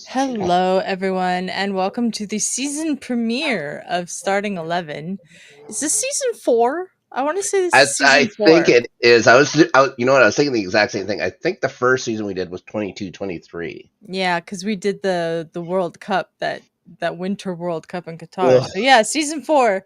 Hello, everyone, and welcome to the season premiere of Starting 11. Is this season 4? I want to say this is I season 4. think it is. You know what? I was thinking the exact same thing. I think the first season we did was 22-23. Yeah, because we did the World Cup, that Winter World Cup in Qatar. Ugh. So yeah, season 4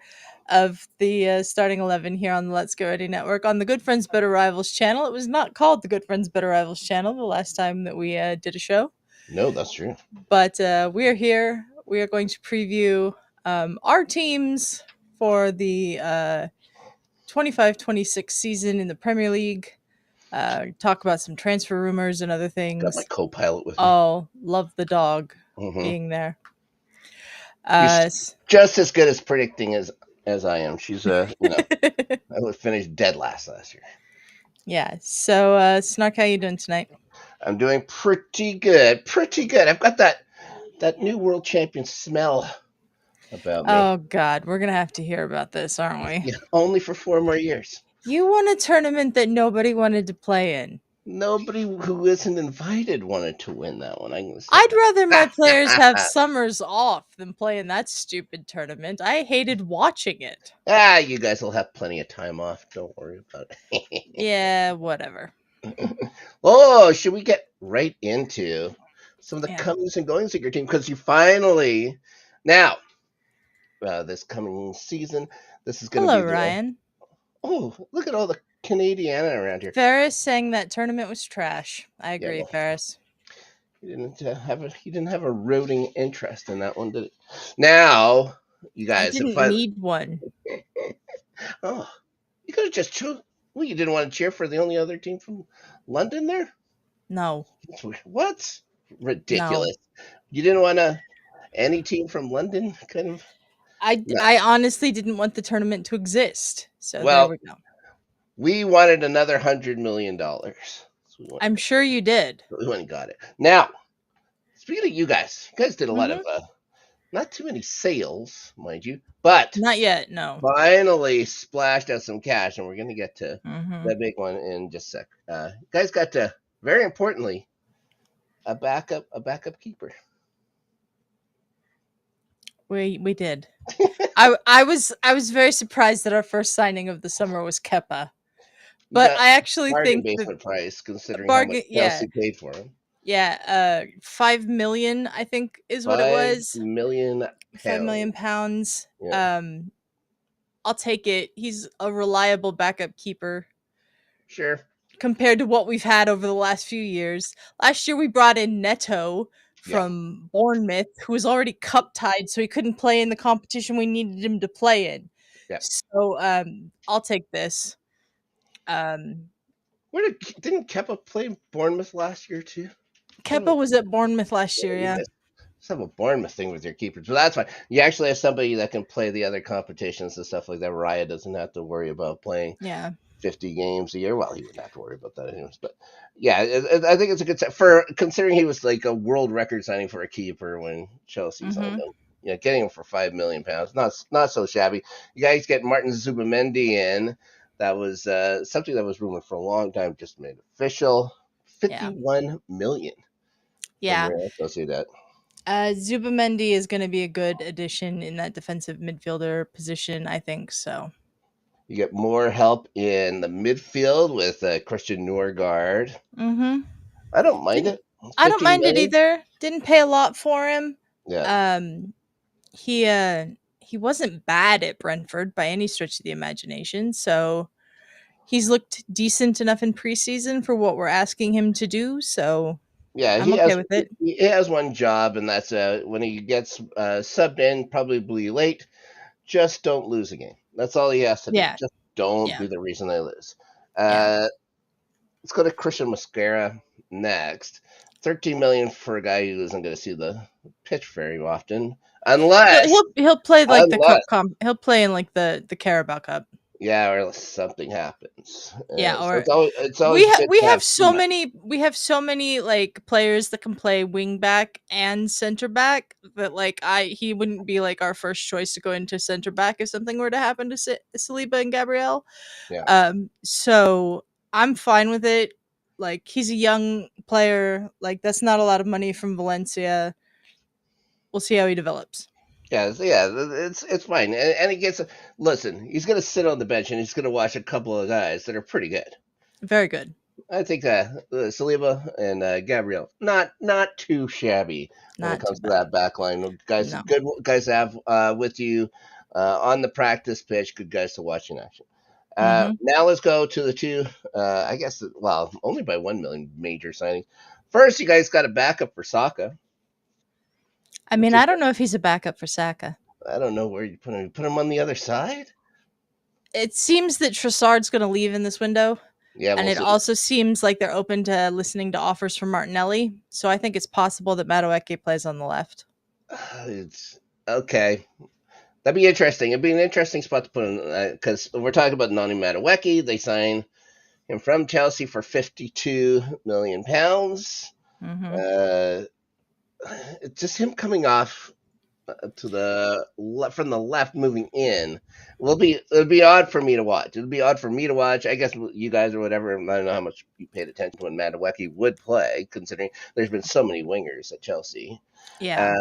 of the Starting 11 here on the Let's Get Ready Network on the Good Friends Better Rivals channel. It was not called the Good Friends Better Rivals channel the last time that we did a show. No, that's true. But we are here. We are going to preview our teams for the 25-26 season in the Premier League. Talk about some transfer rumors and other things. Got my co-pilot with me. Oh, love the dog being there. She's just as good as predicting as I am. She's I would finish dead last year. Yeah. So Snark, how you doing tonight? I'm doing pretty good. Pretty good. I've got that new world champion smell about me. Oh God, we're gonna have to hear about this, aren't we? Yeah, only for 4 more years. You won a tournament that nobody wanted to play in. Nobody who isn't invited wanted to win that one. I'd rather my players have summers off than play in that stupid tournament. I hated watching it. You guys will have plenty of time off. Don't worry about it. Yeah, whatever. Oh, should we get right into some of the comings and goings of your team? Because you finally now this coming season, this is going to be. Hello, Ryan. Oh, look at all the Canadiana around here. Ferris saying that tournament was trash. I agree, Ferris. He didn't have a rooting interest in that one, did it? Now, you guys didn't need one. Oh, you could have just chosen. Well, you didn't want to cheer for the only other team from London there? No. What? Ridiculous. No. You didn't want any team from London, kind of? I honestly didn't want the tournament to exist. So well, there we go. We wanted another $100 million. So I'm sure you did. We went and got it. Now, speaking of you guys did a lot of not too many sales, mind you, but not yet. No. Finally splashed out some cash, and we're going to get to that big one in just a sec. You guys got to, very importantly, a backup keeper. We did. I was very surprised that our first signing of the summer was Kepa, but I actually think basement price considering how much Chelsea paid for him. Yeah, 5 million I think is what it was. £5 million. £5 million. Yeah. I'll take it. He's a reliable backup keeper. Sure. Compared to what we've had over the last few years. Last year we brought in Neto from Bournemouth, who was already cup tied, so he couldn't play in the competition we needed him to play in. Yeah. So I'll take this. Didn't Kepa play Bournemouth last year too? Kepa was at Bournemouth last year, yeah. Just have a Bournemouth thing with your keepers, but that's fine. You actually have somebody that can play the other competitions and stuff like that. Raya doesn't have to worry about playing 50 games a year. Well, he wouldn't have to worry about that anyways. But yeah, I think it's a good set for considering he was like a world record signing for a keeper when Chelsea signed him. Yeah, getting him for £5 million, not so shabby. You guys get Martin Zubamendi in. That was something that was rumored for a long time, just made official. 51 million. Yeah. I'll see that. Zubamendi is going to be a good addition in that defensive midfielder position, I think so. You get more help in the midfield with Christian Nørgaard. I don't mind it. I don't mind it either. Didn't pay a lot for him. Yeah. He wasn't bad at Brentford by any stretch of the imagination, so he's looked decent enough in preseason for what we're asking him to do. So yeah, I'm okay with it. He has one job, and that's when he gets subbed in, probably late. Just don't lose a game. That's all he has to do. Just don't be the reason they lose. Let's go to Christian Mosquera next. 13 million for a guy who isn't going to see the pitch very often, unless he'll play like the cup comp. He'll play in like the Carabao Cup. Yeah, or something happens. Yeah, or so it's always we have so many like players that can play wing back and center back that like he wouldn't be like our first choice to go into center back if something were to happen to Saliba and Gabriel. Yeah. So I'm fine with it. Like, he's a young player. Like, that's not a lot of money from Valencia. We'll see how he develops. Yeah, it's fine, and he gets. Listen, he's gonna sit on the bench and he's gonna watch a couple of guys that are pretty good. Very good. I think Saliba and Gabriel, not too shabby when it Not too comes to bad. that back line. Guys, No. good guys to have with you on the practice pitch. Good guys to watch in action. Now let's go to the two. I guess only by 1 million major signings. First, you guys got a backup for Saka. I mean, I don't know if he's a backup for Saka. I don't know where you put him. You put him on the other side. It seems that Trossard's going to leave in this window. Yeah, and we'll it see. also seems like they're open to listening to offers from Martinelli. So I think it's possible that Madueke plays on the left. It's okay. That'd be interesting. It'd be an interesting spot to put in because we're talking about Nani Madueke. They signed him from Chelsea for £52 million. It's just him coming off to the from the left, moving in. It'll be odd for me to watch. It'll be odd for me to watch. I guess you guys or whatever. I don't know how much you paid attention to when Madueke would play, considering there's been so many wingers at Chelsea. Yeah.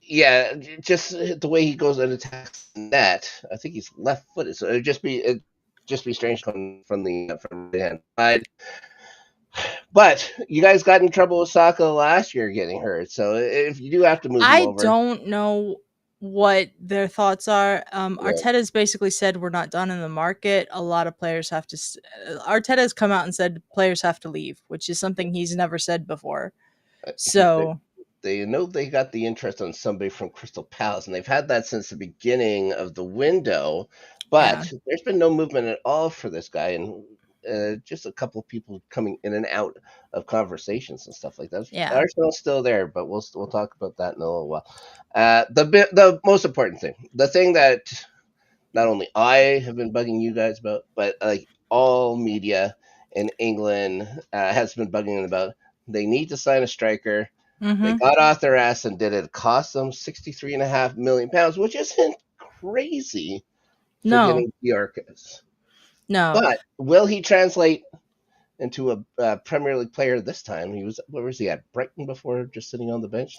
Yeah, just the way he goes and attacks the net. I think he's left-footed, so it'd just be strange coming from the hand side. But you guys got in trouble with Saka last year getting hurt, so if you do have to move him over, I don't know what their thoughts are. Arteta's basically said we're not done in the market. A lot of players have to. Arteta's come out and said players have to leave, which is something he's never said before. So they know they got the interest on somebody from Crystal Palace, and they've had that since the beginning of the window. But there's been no movement at all for this guy, and just a couple of people coming in and out of conversations and stuff like that. Yeah. Arsenal's still there, but we'll talk about that in a little while. The most important thing, the thing that not only I have been bugging you guys about, but like all media in England has been bugging about, they need to sign a striker. They got off their ass and did it. It cost them £63.5 million, which isn't crazy for getting Bjorkas. No. But will he translate into a Premier League player this time? Where was he at? Brighton before, just sitting on the bench?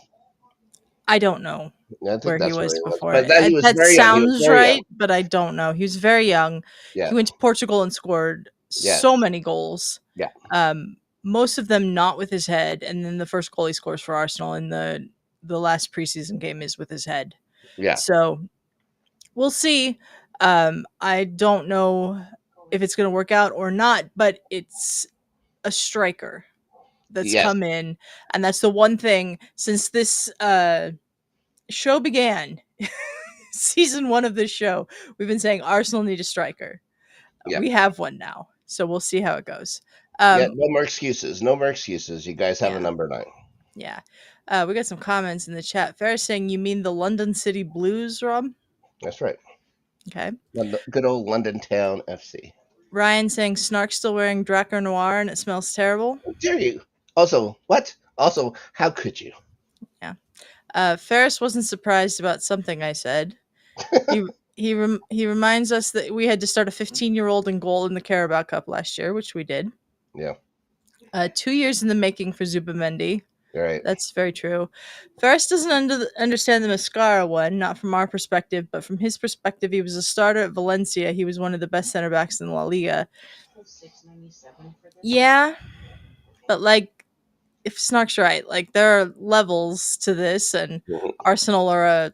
I don't know where he was before. But that sounds right, but I don't know. He was very young. Yeah. He went to Portugal and scored so many goals. Yeah. Most of them not with his head, and then the first goal he scores for Arsenal in the last preseason game is with his head. Yeah. So we'll see. I don't know if it's going to work out or not, but it's a striker that's come in, and that's the one thing since this show began, season 1 of this show, we've been saying Arsenal need a striker. We have one now, so we'll see how it goes. No more excuses. No more excuses. You guys have a number 9. Yeah. We got some comments in the chat. Ferris saying, you mean the London City Blues, Rob? That's right. Okay. Good old London Town FC. Ryan saying, Snark's still wearing Draco Noir and it smells terrible. How dare you? Also, what? Also, how could you? Yeah. Ferris wasn't surprised about something I said. He reminds us that we had to start a 15-year-old in goal in the Carabao Cup last year, which we did. Yeah. 2 years in the making for Zubamendi. Right. That's very true. Ferris doesn't understand the Mascara one, not from our perspective, but from his perspective, he was a starter at Valencia. He was one of the best center backs in La Liga. Yeah, but like, if Snark's right, like there are levels to this, and Arsenal are a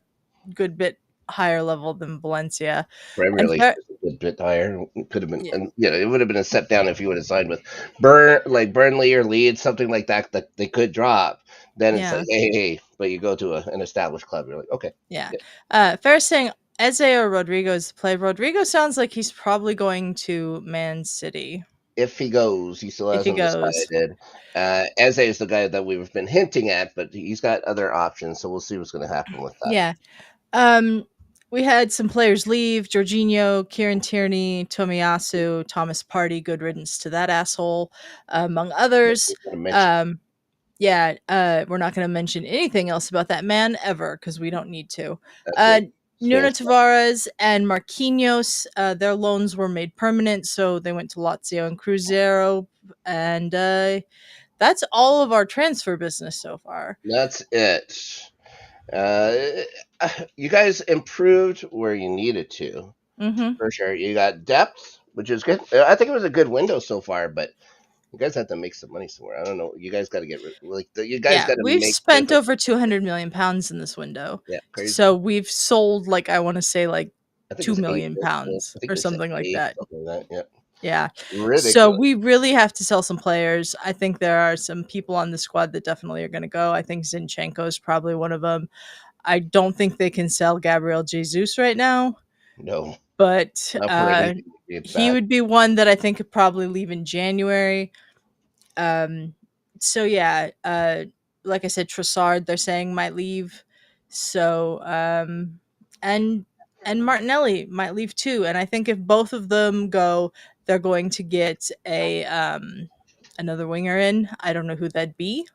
good bit higher level than Valencia. Premier League is a good bit higher. It could have been, and it would have been a step down if he would have signed with Burnley or Leeds, something like that they could drop. Then it's like, hey, but you go to an established club, you're like, okay. Yeah. Ferris saying Eze or Rodrigo is the play. Rodrigo sounds like he's probably going to Man City. If he goes, he still hasn't decided. Eze is the guy that we've been hinting at, but he's got other options, so we'll see what's going to happen with that. Yeah. We had some players leave: Jorginho, Kieran Tierney, Tomiyasu, Thomas Partey. Good riddance to that asshole, among others. We're not going to mention anything else about that man ever because we don't need to. Nuno Tavares and Marquinhos, their loans were made permanent, so they went to Lazio and Cruzeiro, and that's all of our transfer business so far. That's it. You guys improved where you needed to, for sure. You got depth, which is good. I think it was a good window so far, but you guys have to make some money somewhere. I don't know. You guys got to get you guys got to we've make spent different. over 200 million pounds in this window. Yeah, crazy. So we've sold I want to say I think it 2 was eight. million pounds I think or they said something like eight, that. something like that. Yeah. Yeah. So Ridiculous. we really have to sell some players. I think there are some people on the squad that definitely are going to go. I think Zinchenko is probably one of them. I don't think they can sell Gabriel Jesus right now. No. But Not for anything to be he back. would be one that I think could probably leave in January. So yeah, like I said, Trossard they're saying might leave. So and Martinelli might leave too. And I think if both of them go, they're going to get a another winger in. I don't know who that'd be.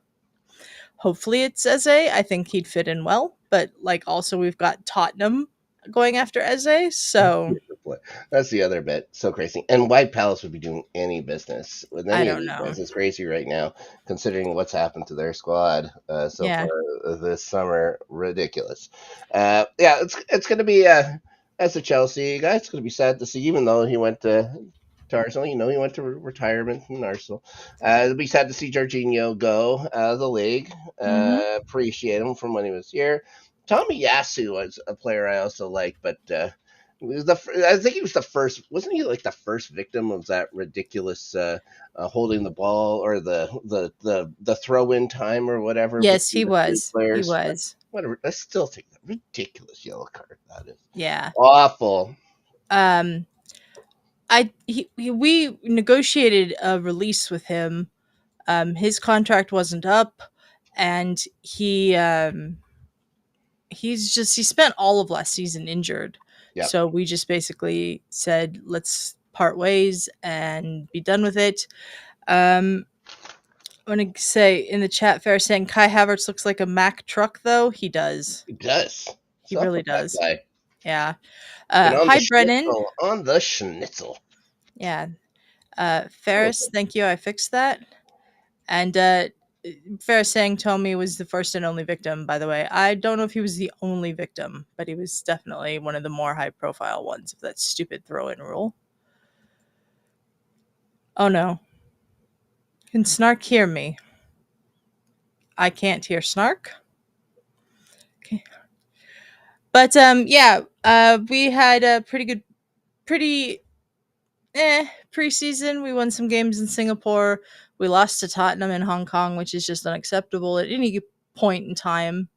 Hopefully it's Eze. I think he'd fit in well. But also we've got Tottenham going after Eze. So That's the other bit. So crazy. And White Palace would be doing any business with I any of don't these know. guys. It's crazy right now, considering what's happened to their squad so Yeah. far this summer. Ridiculous. Yeah, it's going to be as a Chelsea guy, it's going to be sad to see, even though he went to Arsenal. He went to retirement from Arsenal. It'll be sad to see Jorginho go out of the league. Appreciate him from when he was here. Tommy Yasu was a player I also like, but I think he was the first. Wasn't he the first victim of that ridiculous holding the ball or the throw in time or whatever Yes, between he the two was. He players? was. Whatever. I still think that ridiculous yellow card. That is Yeah. awful. Um we negotiated a release with him. His contract wasn't up, and he spent all of last season injured. Yep. So we just basically said let's part ways and be done with it. I want to say in the chat, Fair saying Kai Havertz looks like a Mack truck, though. He does. He does. He Stop really with that does. guy. Yeah. And on the Hi, Brennan. schnitzel. On the schnitzel. Yeah. Ferris, thank you. I fixed that. And Ferris saying Tommy was the first and only victim, by the way. I don't know if he was the only victim, but he was definitely one of the more high profile ones of that stupid throw in rule. Oh no. Can Snark hear me? I can't hear Snark. Okay. But yeah, we had a pretty preseason. We won some games in Singapore. We lost to Tottenham in Hong Kong, which is just unacceptable at any point in time.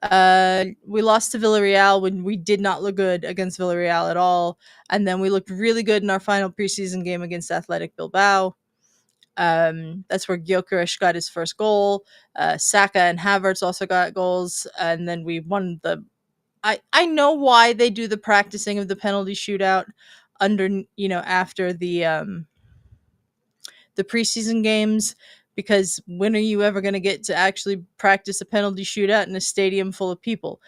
We lost to Villarreal when we did not look good against Villarreal at all. And then we looked really good in our final preseason game against Athletic Bilbao. That's where Gyökeres got his first goal. Saka and Havertz also got goals. And then we won the... I know why they do the practicing of the penalty shootout after the preseason games, because when are you ever going to get to actually practice a penalty shootout in a stadium full of people?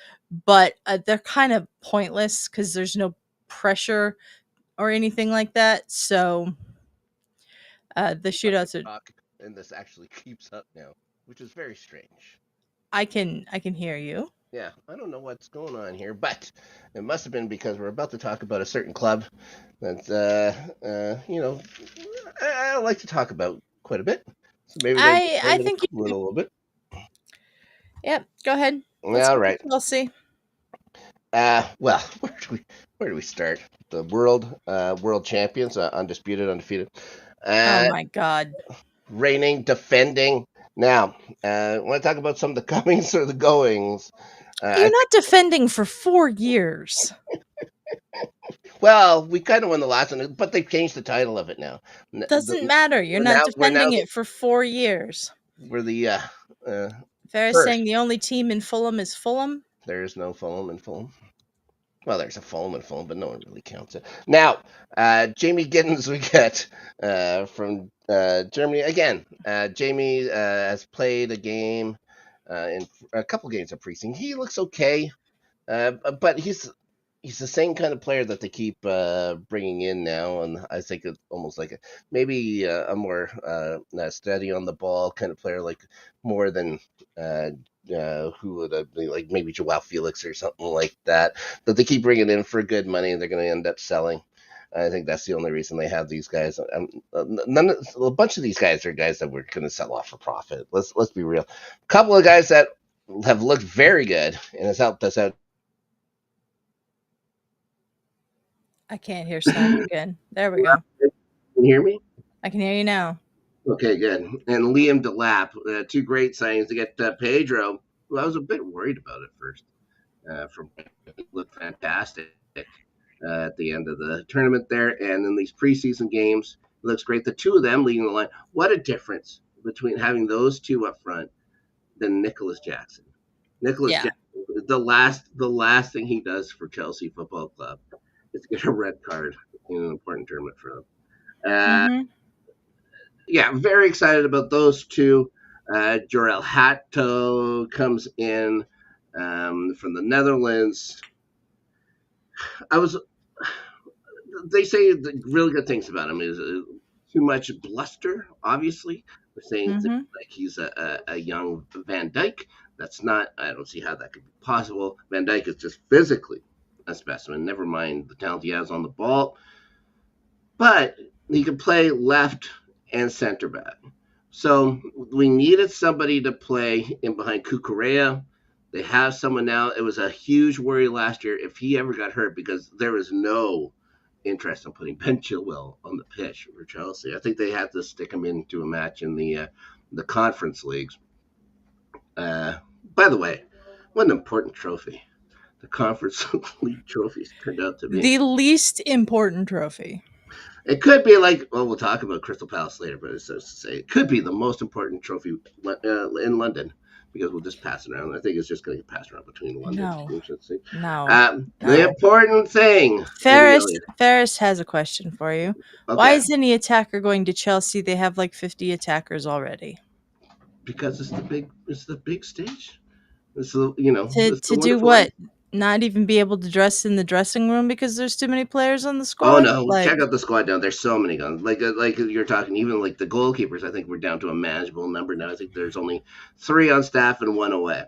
But they're kind of pointless because there's no pressure or anything like that. So the shootouts are... And this actually keeps up now, which is very strange. I can hear you. Yeah, I don't know what's going on here, but it must have been because we're about to talk about a certain club that I like to talk about quite a bit. So maybe I think a little bit. Yep, go ahead. All right. We'll see. Well, where do we start? The world champions, undefeated. Oh my god. Reigning, defending. Now, I want to talk about some of the comings or the goings. You're not defending for 4 years. Well, we kind of won the last one, but they've changed the title of it now. Doesn't matter. You're not defending it for 4 years. We're the Ferris saying the only team in Fulham is Fulham. There is no Fulham in Fulham. Well, there's a Fulham in Fulham, but no one really counts it. Now, Jamie Giddens we get from Germany. Again, Jamie has played a game in a couple games of preseason. He looks okay, but he's he's the same kind of player that they keep bringing in now, and I think it's almost like maybe a more steady on the ball kind of player, like more than who would be like maybe Joao Felix or something like that they keep bringing in for good money, and they're going to end up selling. I think that's the only reason they have these guys. A bunch of these guys are guys that we're going to sell off for profit. Let's be real. A couple of guys that have looked very good and has helped us out. I can't hear Snyder again. There we go. Can you hear me? I can hear you now. Okay, good. And Liam Delap, two great signings to get Pedro, who I was a bit worried about at first. From looked fantastic at the end of the tournament there, and in these preseason games, it looks great. The two of them leading the line. What a difference between having those two up front than Nicholas Jackson. Jackson, the last thing he does for Chelsea Football Club is get a red card in an important tournament for them. Yeah, very excited about those two. Jorel Hatto comes in from the Netherlands. They say really good things about him. Is too much bluster, obviously. They're saying like he's a young Van Dijk. That's not, I don't see how that could be possible. Van Dijk is just physically a specimen, never mind the talent he has on the ball. But he can play left and center back. So we needed somebody to play in behind Cucurella. They have someone now. It was a huge worry last year if he ever got hurt, because there was no interest in putting Ben Chilwell on the pitch for Chelsea. I think they had to stick him into a match in the conference leagues. By the way, what an important trophy the conference league trophies turned out to be. The least important trophy. It could be like, well, we'll talk about Crystal Palace later, but it's just to say it could be the most important trophy in London, because we'll just pass it around. I think it's just going to get passed around between London teams. No. The important thing. Ferris has a question for you. Okay. Why is any attacker going to Chelsea? They have like 50 attackers already. Because it's the big stage. It's to do what? Not even be able to dress in the dressing room because there's too many players on the squad? Oh no, check out the squad down. There's so many guns. Like you're talking, even like the goalkeepers, I think we're down to a manageable number now. I think there's only 3 on staff and 1 away.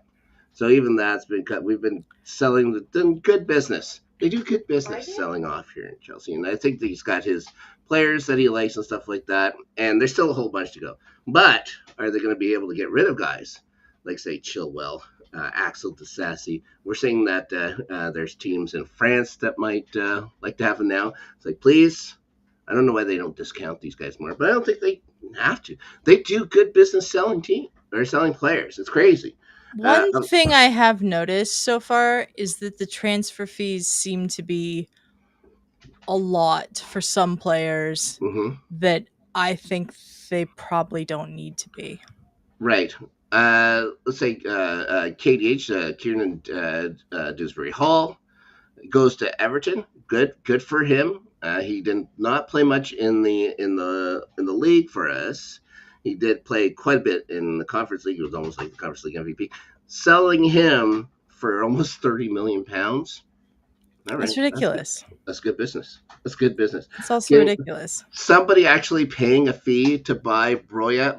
So even that's been cut. We've been doing good business. They do good business selling off here in Chelsea. And I think that he's got his players that he likes and stuff like that. And there's still a whole bunch to go. But are they going to be able to get rid of guys like, say, Chilwell, Axel Disasi? We're seeing that there's teams in France that might like to have him now. It's like, please, I don't know why they don't discount these guys more, but I don't think they have to. They do good business selling players. It's crazy. One thing I have noticed so far is that the transfer fees seem to be a lot for some players that I think they probably don't need to be. Right. Let's say KDH, Kieran Dewsbury Hall, goes to Everton. Good for him. He did not play much in the league for us. He did play quite a bit in the Conference League. He was almost like the Conference League MVP. Selling him for almost £30 million. Right. That's ridiculous. That's good business. It's also ridiculous. Somebody actually paying a fee to buy Broya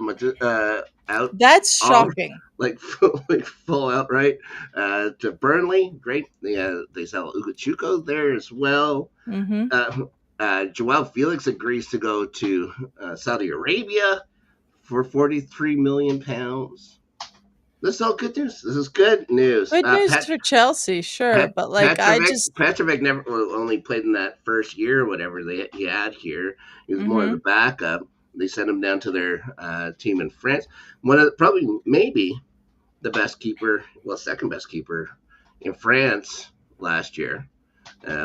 out. That's shocking. Like full outright to Burnley. Great. They sell Ugochukwu there as well. Joao Felix agrees to go to Saudi Arabia for £43 million. This is all good news. This is good news. Good news for Chelsea, sure, but like Petrovic never only played in that first year or whatever he had here. He was more of the backup. They sent him down to their team in France. Maybe the best keeper, second best keeper in France last year.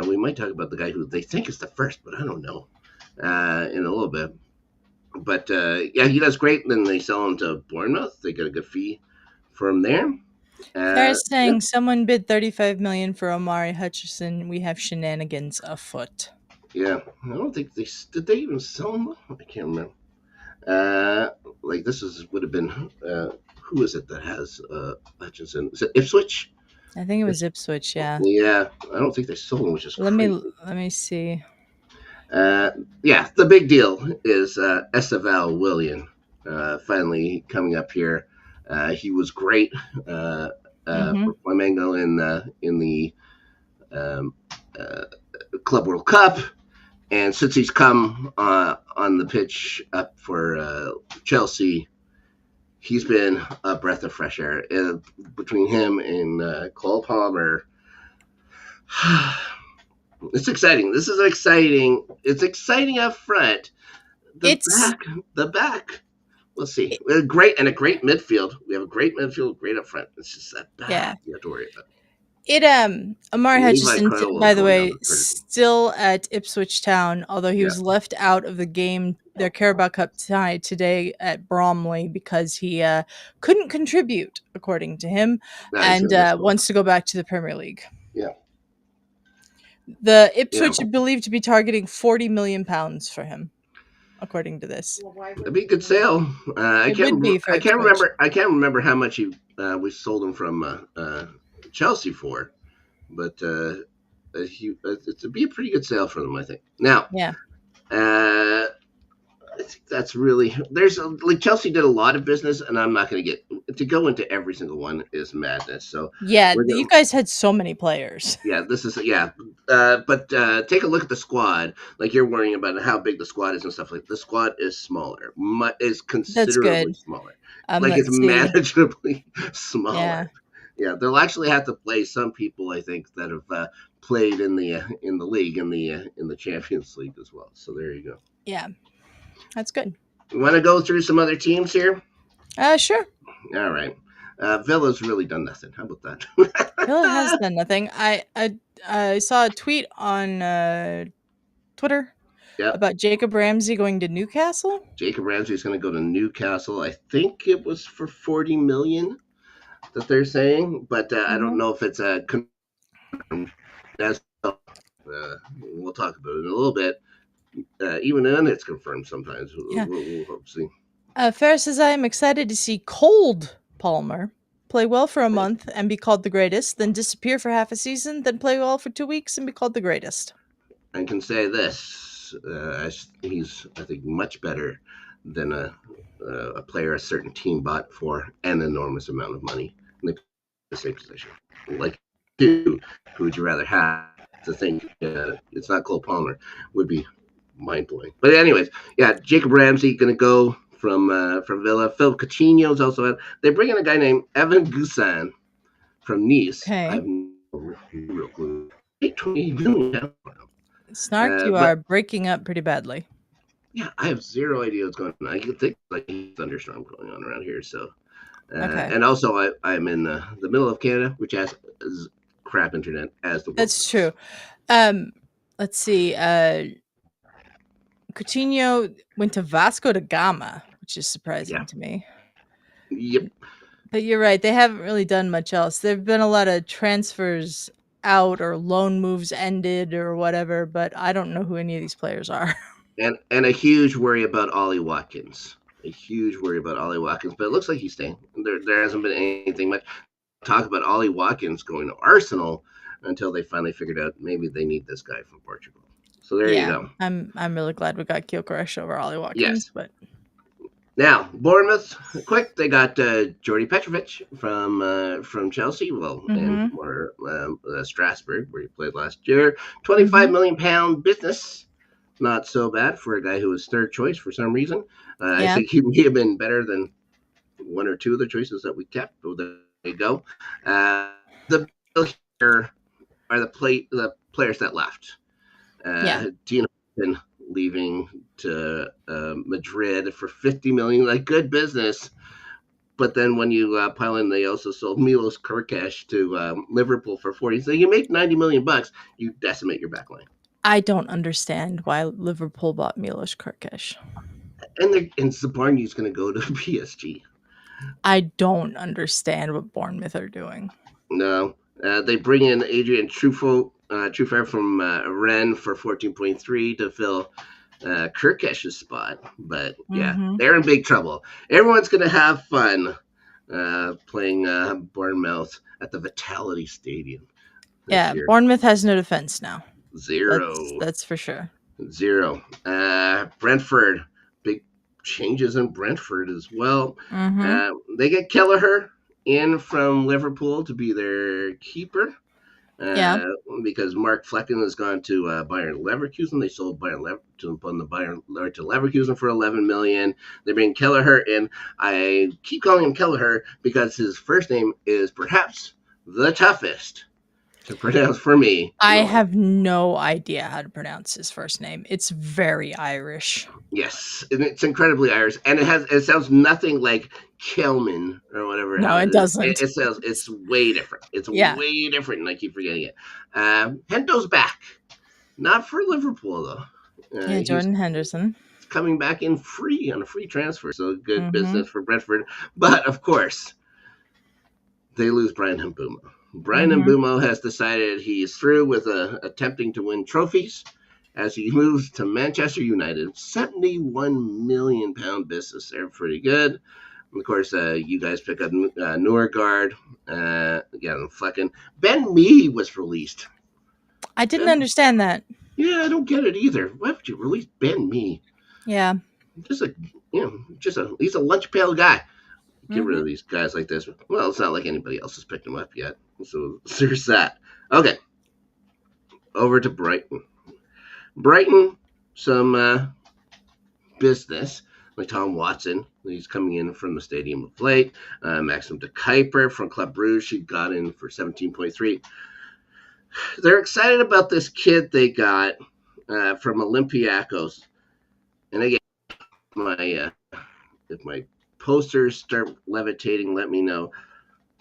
We might talk about the guy who they think is the first, but I don't know in a little bit. But he does great. Then they sell him to Bournemouth. They get a good fee from there. They're saying someone bid $35 million for Omari Hutchison. We have shenanigans afoot. Yeah, I don't think did they even sell him? I can't remember. Would have been who is it that has Hutchison? Is it Ipswich? I think it was Ipswich. Yeah. Yeah, I don't think they sold him, which is crazy. Let me see. Yeah, the big deal is SFL William finally coming up here. He was great for Flamengo in the um, uh, Club World Cup, and since he's come on the pitch up for Chelsea, he's been a breath of fresh air. Between him and Cole Palmer, it's exciting. This is exciting. It's exciting up front. The back. We'll see. A great midfield. We have a great midfield, great up front. It's just that back you have to worry about. Amar Hutchison, by the way, still at Ipswich Town, although he was left out of the game, their Carabao Cup tie today at Bromley because he couldn't contribute, according to him, and wants to go back to the Premier League. Yeah. The Ipswich are believed to be targeting £40 million for him, according to this. It'd be a good sale. I can't remember how much we sold him from Chelsea for, but it'd be a pretty good sale for them, I think. Now, I think that's really Chelsea did a lot of business, and I'm not going to go into every single one is madness. So you guys had so many players. Yeah, this is but take a look at the squad. Like you're worrying about how big the squad is and stuff like. The squad is smaller, is considerably smaller. It's manageably smaller. Yeah, they'll actually have to play some people I think that have played in the league in the Champions League as well. So there you go. Yeah. That's good. You want to go through some other teams here? Sure. All right. Villa's really done nothing. How about that? Villa has done nothing. I saw a tweet on Twitter about Jacob Ramsey going to Newcastle. Jacob Ramsey is going to go to Newcastle. I think it was for $40 million that they're saying, but I don't know if it's confirmed. We'll talk about it in a little bit. Even then, it's confirmed sometimes. We'll hope to see. Farrah says, I am excited to see cold Palmer play well for a month and be called the greatest, then disappear for half a season, then play well for 2 weeks and be called the greatest. I can say this. He's, I think, much better than a player a certain team bought for an enormous amount of money in the same position. Like, who would you rather have? To think it's not Cole Palmer would be mind-blowing. But anyways, Jacob Ramsey going to go from Villa. Phil Coutinho's also out. They bring in a guy named Evan Gusan from Nice. Okay. I have no real clue. $20 million. Snark, you are breaking up pretty badly. Yeah, I have zero idea what's going on. I can think like a thunderstorm going on around here. So, and also I'm in the middle of Canada, which has crap internet as the world. That's true. Let's see. Coutinho went to Vasco da Gama, which is surprising to me. Yep. But you're right. They haven't really done much else. There have been a lot of transfers out or loan moves ended or whatever, but I don't know who any of these players are. And a huge worry about Ollie Watkins. But it looks like he's staying. There hasn't been anything much talk about Ollie Watkins going to Arsenal until they finally figured out maybe they need this guy from Portugal. So there you go. I'm really glad we got Gyökeres over Ollie Watkins. Yes. But now Bournemouth, quick, they got Jordi Petrovic from Chelsea, and Strasbourg, where he played last year. £25 million business. Not so bad for a guy who was third choice for some reason. I think he may have been better than one or two of the choices that we kept. So there you go. The here are the players that left. Dino been leaving to Madrid for $50 million, like good business. But then when you pile in, they also sold Milos Kerkesh to Liverpool for 40. So you make $90 million. You decimate your backline. I don't understand why Liverpool bought Milos Kerkesh. And Zabarnyi's going to go to PSG. I don't understand what Bournemouth are doing. No. They bring in Adrian Truffert from Rennes for 14.3 to fill Kerkesh's spot. But they're in big trouble. Everyone's going to have fun playing Bournemouth at the Vitality Stadium. Yeah, Bournemouth has no defense now. Zero. That's for sure. Zero. Brentford. Big changes in Brentford as well. They get Kelleher in from Liverpool to be their keeper. Because Mark Flecken has gone to Bayern Leverkusen. They sold Bayern to Leverkusen for 11 million. They bring Kelleher in. I keep calling him Kelleher because his first name is perhaps the toughest to pronounce for me. I have no idea how to pronounce his first name. It's very Irish. Yes, and it's incredibly Irish, and it sounds nothing like Kelman or whatever. No, it doesn't. It's way different. It's way different, and I keep forgetting it. Hendo's back, not for Liverpool though. Jordan Henderson coming back in free on a free transfer, so good business for Brentford. But of course, they lose Brian Mbeumo. Brian Mbeumo has decided he's through with attempting to win trophies as he moves to Manchester United. £71 million business there. Pretty good. And of course, you guys pick up Noorgaard. Flecken. Ben Mee was released. I didn't understand that. Yeah, I don't get it either. Why would you release Ben Mee? Yeah. He's a lunch pail guy. Get rid of these guys like this. Well, it's not like anybody else has picked him up yet. So there's that. Okay. Over to Brighton. Brighton, some business, like Tom Watson. He's coming in from the stadium of late. Maxim de Kuiper from Club Brugge. He got in for 17.3. They're excited about this kid they got from Olympiacos. And again, if my posters start levitating, let me know.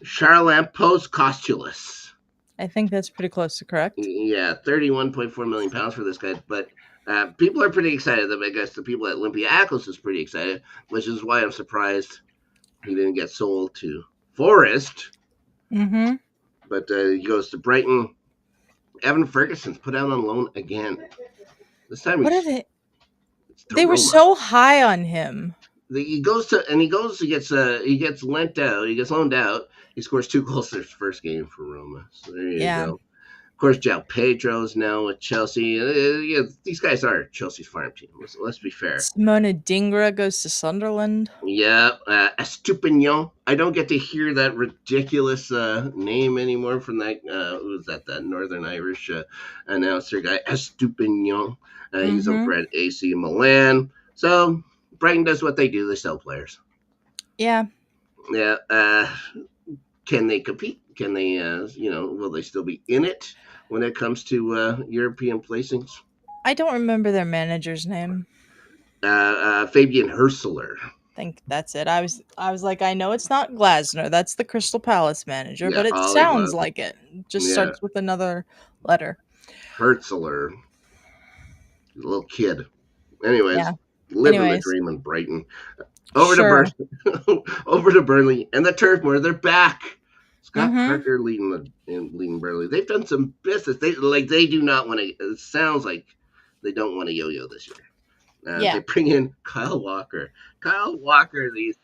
Charlampost Costulus. I think that's pretty close to correct. Yeah, £31.4 million for this guy. But people are pretty excited. I guess the people at Olympiacos is pretty excited, which is why I'm surprised he didn't get sold to Forest. But he goes to Brighton. Evan Ferguson's put out on loan again. This time they were so high on him. He gets lent out. He gets loaned out. He scores 2 goals in his first game for Roma. So there you go. Of course, João Pedro's now with Chelsea. These guys are Chelsea's farm team. Let's be fair. Simona Dingra goes to Sunderland. Yeah, Estupignon. I don't get to hear that ridiculous name anymore from that. Who was that? That Northern Irish announcer guy, Estupignon. He's over at AC Milan. So Brighton does what they do. They sell players. Yeah. Yeah. Can they compete? Can they, will they still be in it when it comes to European placings? I don't remember their manager's name. Fabian Hürseler. I think that's it. I was like, I know it's not Glasner. That's the Crystal Palace manager, but it sounds like it. Just starts with another letter. Hürseler. He's a little kid. Anyways, living the dream in Brighton. Over to Burnley and the Turfmoor. They're back. Scott Parker leading Burnley. They've done some business. They do not want to. It sounds like they don't want to yo-yo this year. They bring in Kyle Walker. These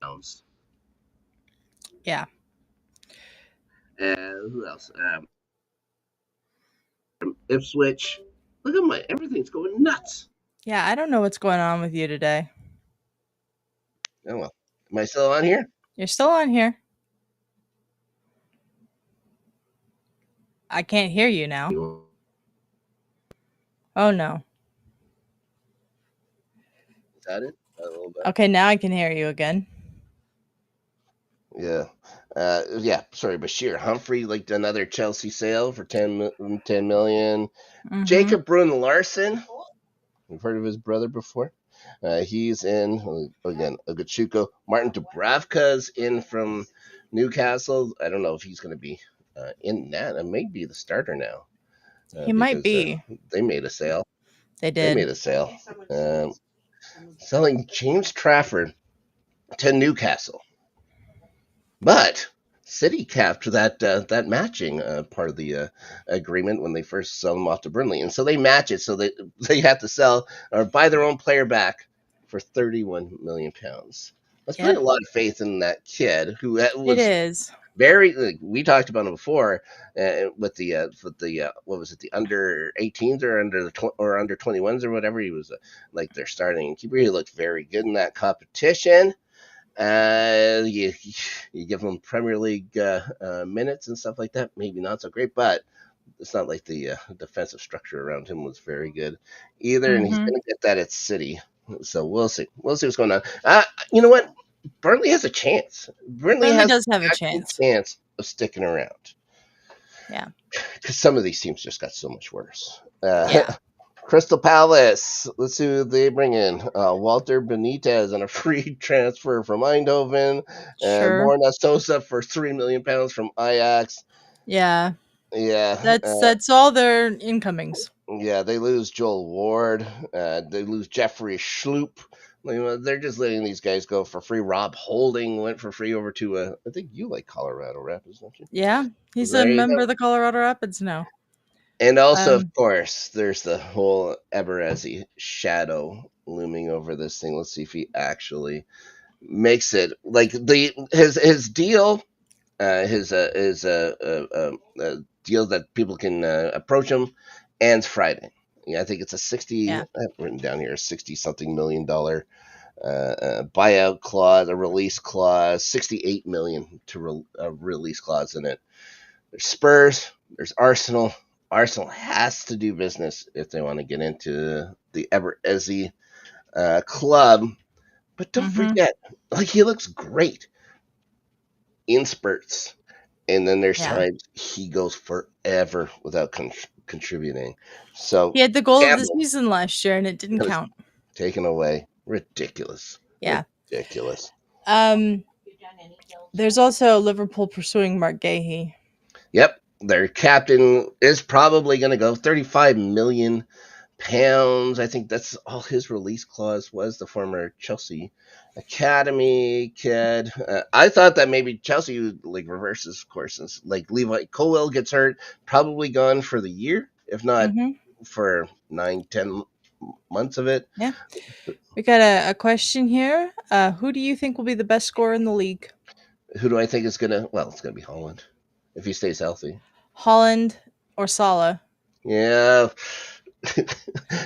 pounds. Yeah. Who else? From Ipswich. Look at everything's going nuts. Yeah, I don't know what's going on with you today. Oh well. Am I still on here? You're still on here. I can't hear you now. Oh no. Is that it? A little bit. Okay, now I can hear you again. Yeah. Sorry, Bashir Humphrey liked another Chelsea sale for 10 million. Jacob Brun Larson. We've heard of his brother before. He's in, again, Agachuko. Martin Dubravka's in from Newcastle. I don't know if he's going to be in that. It may be the starter now. He might be. They made a sale. They did. They made a sale. Selling James Trafford to Newcastle. But City capped that matching part of the agreement when they first sell them off to Burnley, and so they match it. So they have to sell or buy their own player back for £31 million. was putting a lot of faith in that kid who was it is very. Like, we talked about him before with the what was it, the under 18s or under 21s or whatever. He was like their starting keeper. He looked very good in that competition. You give him Premier League minutes and stuff like that. Maybe not so great, but it's not like the defensive structure around him was very good either. And he's going to get that at City. So we'll see. We'll see what's going on. You know what? Burnley has a chance. Burnley has does have an a actual chance. chance of sticking around. Yeah. Because some of these teams just got so much worse. Crystal Palace. Let's see who they bring in. Walter Benitez on a free transfer from Eindhoven. And Borna Sosa for £3 million from Ajax. Yeah. Yeah. That's all their incomings. Yeah, they lose Joel Ward. They lose Jeffrey Schloop. They're just letting these guys go for free. Rob Holding went for free over to, I think you like Colorado Rapids, don't you? Yeah, he's a member of the Colorado Rapids now. And also, of course, there's the whole Eberezi shadow looming over this thing. Let's see if he actually makes it. Like his deal, his deal that people can approach him, ends Friday. Yeah, I think it's a 60. I've written down here $60-something million buyout clause, a release clause, $68 million to release clause in it. There's Spurs. There's Arsenal. Arsenal has to do business if they want to get into the Eberezi club. But don't forget, like, he looks great in spurts. And then there's times he goes forever without contributing. So he had the goal of the season last year, and it didn't count. Taken away. Ridiculous. Yeah. Ridiculous. There's also Liverpool pursuing Mark Gahey. Yep. Their captain is probably going to go £35 million. I think that's all his release clause was, the former Chelsea Academy kid. I thought that maybe Chelsea would like reverse his courses. Like Levi Colwell gets hurt, probably gone for the year, if not for 9-10 months of it. Yeah. We got a question here. Who do you think will be the best scorer in the league? Who do I think is going to... Well, it's going to be Haaland, if he stays healthy. Haaland or Salah? Yeah.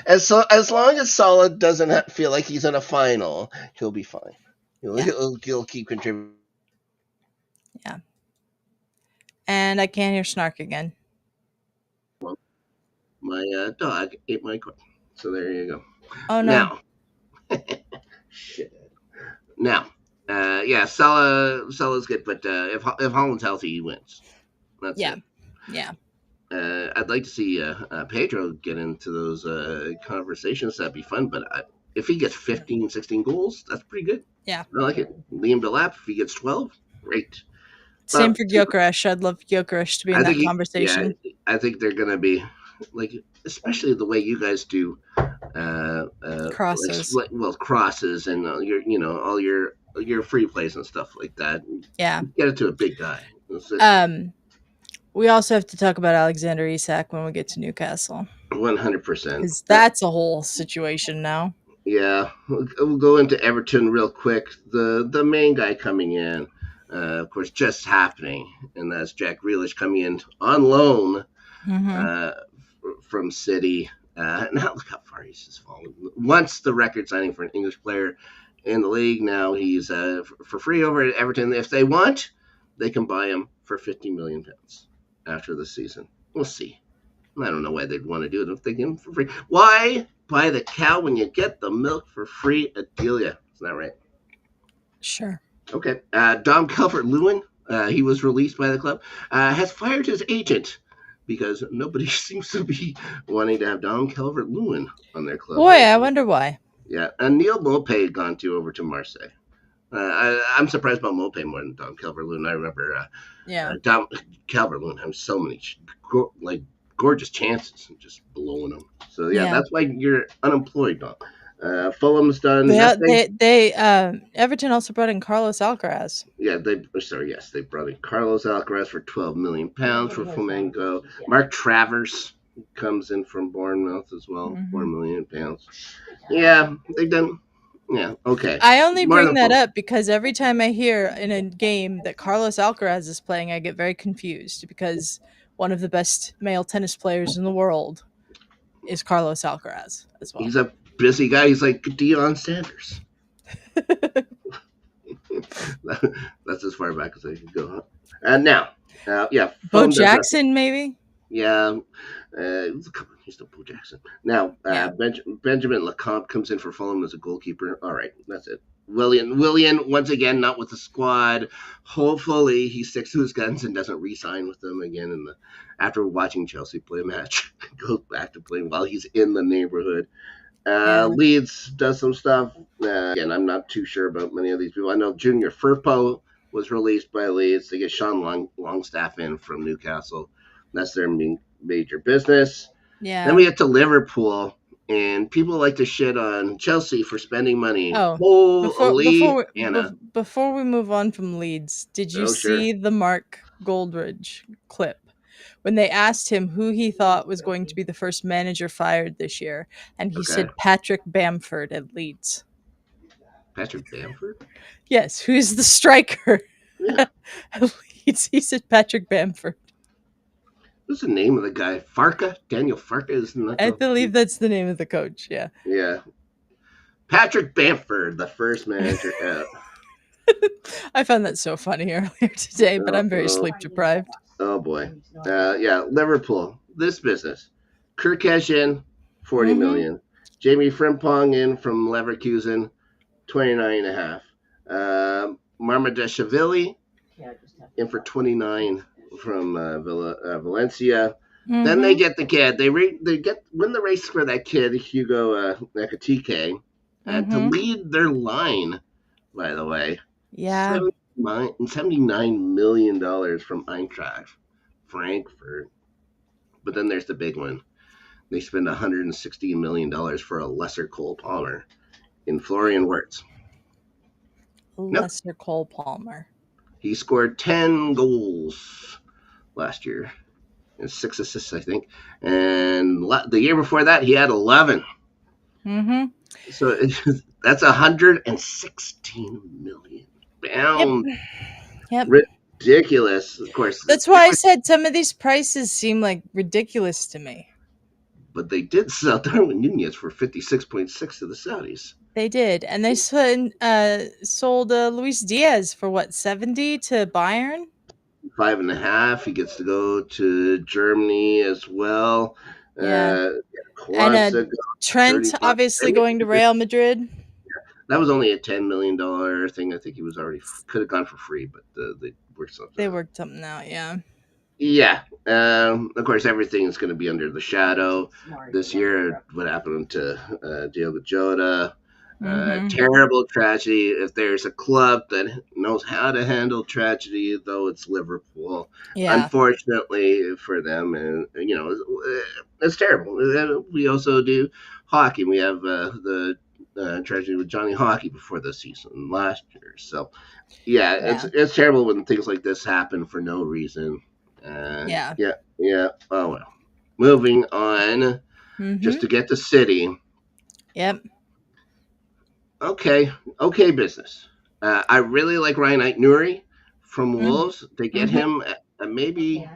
As long as Salah doesn't feel like he's in a final, he'll be fine. He'll keep contributing. Yeah. And I can't hear Snark again. Well, my dog ate my corn. So there you go. Oh, no. Now, shit. Now, yeah, Salah's good, but if Haaland's healthy, he wins. That's it. Yeah. I'd like to see Pedro get into those conversations. That'd be fun. But if he gets 15, 16 goals, that's pretty good. Yeah. I like it. Liam Delap, if he gets 12, great. Same for Gyökeres. I'd love Gyökeres to be in that conversation. Yeah, I think they're going to be, like, especially the way you guys do crosses. Crosses and all your free plays and stuff like that. Yeah. Get it to a big guy. We also have to talk about Alexander Isak when we get to Newcastle. 100%. Because that's a whole situation now. Yeah. We'll go into Everton real quick. The main guy coming in, of course, just happening, and that's Jack Grealish coming in on loan from City. Now look how far he's just fallen. Once the record signing for an English player in the league, now he's for free over at Everton. If they want, they can buy him for £50 million after the season. We'll see. I don't know why they'd want to do it if they get him for free. Why buy the cow when you get the milk for free, Adelia? Isn't that right? Sure. Okay. Dom Calvert-Lewin, he was released by the club, has fired his agent because nobody seems to be wanting to have Dom Calvert-Lewin on their club. Boy, I wonder why. Yeah. And Neil Mopay had gone over to Marseille. I'm surprised about Mopay more than Dom Calvert-Lewin. I remember Dom Calvert-Lewin having so many gorgeous chances and just blowing them. So that's why you're unemployed, Dom. Fulham's done. They Everton also brought in Carlos Alcaraz. Yeah, they brought in Carlos Alcaraz for £12 million for Flamengo. Mark Travers comes in from Bournemouth as well, £4 million. Yeah, they've done Yeah, okay. I only bring that up because every time I hear in a game that Carlos Alcaraz is playing, I get very confused because one of the best male tennis players in the world is Carlos Alcaraz as well. He's a busy guy. He's like Deion Sanders. That's as far back as I can go. And now, Bo Jackson, maybe? Yeah. He's no Bo Jackson. Now, Benjamin Lecomte comes in for Fulham as a goalkeeper. All right, that's it. Willian, once again, not with the squad. Hopefully, he sticks to his guns and doesn't re-sign with them again. After watching Chelsea play a match, goes back to playing while he's in the neighborhood. Leeds does some stuff. Again, I'm not too sure about many of these people. I know Junior Firpo was released by Leeds. They get Sean Longstaff in from Newcastle. That's their major business. Yeah. Then we get to Liverpool, and people like to shit on Chelsea for spending money. Before we move on from Leeds, did you see the Mark Goldridge clip when they asked him who he thought was going to be the first manager fired this year? And he said Patrick Bamford at Leeds. Patrick Bamford? Yes, who's the striker at Leeds? He said Patrick Bamford. What's the name of the guy? Farka? Daniel Farka? Isn't that? I believe that's the name of the coach, yeah. Yeah. Patrick Bamford, the first manager out. I found that so funny earlier today, but I'm very sleep deprived. Oh, boy. Liverpool. This business. Kirkesh in, 40 million. Jamie Frimpong in from Leverkusen, 29.5. Marmadashvili in for 29 from Valencia. Then they get the kid. They win the race for that kid, Hugo Ekitike, to lead their line, by the way. Yeah. $79 million from Eintracht Frankfurt. But then there's the big one. They spend $160 million for a lesser Cole Palmer in Florian Wirtz. Lesser Cole Palmer. He scored 10 goals last year and 6 assists, I think. And the year before that, he had 11. So that's 116 million pounds. Yep. Ridiculous, of course. That's why I said some of these prices seem like ridiculous to me. But they did sell Darwin Nunez for 56.6 to the Saudis. They did, and they sold Luis Diaz for what, 70 to Bayern? 5.5. He gets to go to Germany as well. Yeah. And Trent obviously going to Real Madrid. Yeah. That was only a $10 million thing. I think he was already could have gone for free, but they worked something. They worked something out, yeah. Yeah. Of course, everything is going to be under the shadow this year. What happened to Diogo Jota? Terrible tragedy. If there's a club that knows how to handle tragedy, though, it's Liverpool. Yeah. Unfortunately for them, and it's terrible. We also do hockey. We have the tragedy with Johnny Hockey before the season last year. So, it's terrible when things like this happen for no reason. Yeah. Oh well. Moving on, just to get to City. Yep. Okay business. I really like Ryan Aït-Nouri from Wolves. They get him at maybe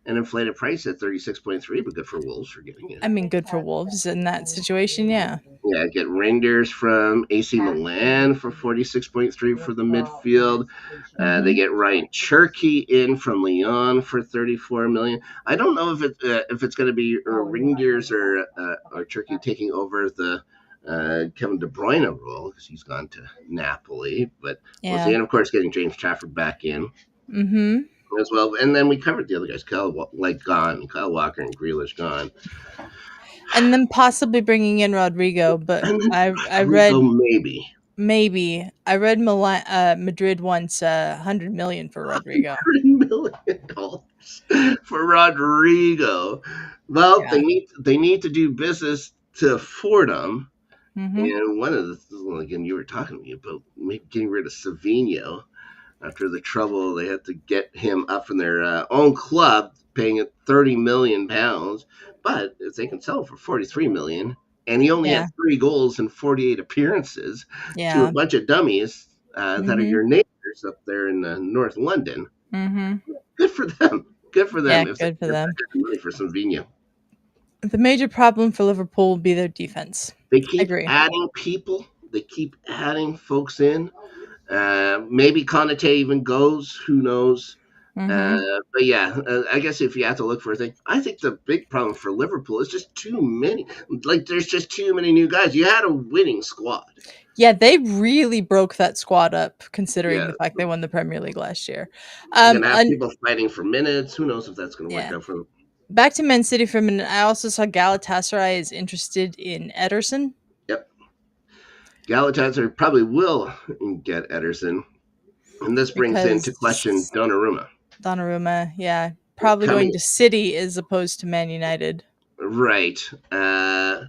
an inflated price at 36.3, but good for Wolves for getting it. I mean, good for Wolves in that situation, yeah. Yeah, get Reinders from AC Milan for 46.3 for the midfield. They get Ryan Cherky in from Lyon for 34 million. I don't know if it's going to be Reinders or Cherky taking over the Kevin De Bruyne role because he's gone to Napoli, but we'll see. And of course, getting James Trafford back in as well. And then we covered the other guys, Kyle Walker and Grealish gone. And then possibly bringing in Rodrigo, but I read maybe I read Madrid wants $100 million for Rodrigo. $100 million for Rodrigo. Well, they need to do business to afford them. And one of the again you were talking to me about getting rid of Savinho after the trouble they had to get him up from their own club, paying it £30 million. But if they can sell it for 43 million and he only had 3 goals and 48 appearances to a bunch of dummies that are your neighbors up there in North London. Good for them. Good for them. Yeah, good for them. Money for some Vino. The major problem for Liverpool will be their defense. They keep adding people. They keep adding folks in. Maybe Konate even goes. Who knows? But yeah, I guess if you have to look for a thing, I think the big problem for Liverpool is just too many. Like, there's just too many new guys. You had a winning squad. Yeah, they really broke that squad up, considering the fact they won the Premier League last year. You're gonna have people fighting for minutes. Who knows if that's going to work out for them? Back to Man City for a minute. I also saw Galatasaray is interested in Ederson. Yep. Galatasaray probably will get Ederson. And this brings into question Donnarumma. Donnarumma, yeah. Probably going to City as opposed to Man United. Right. I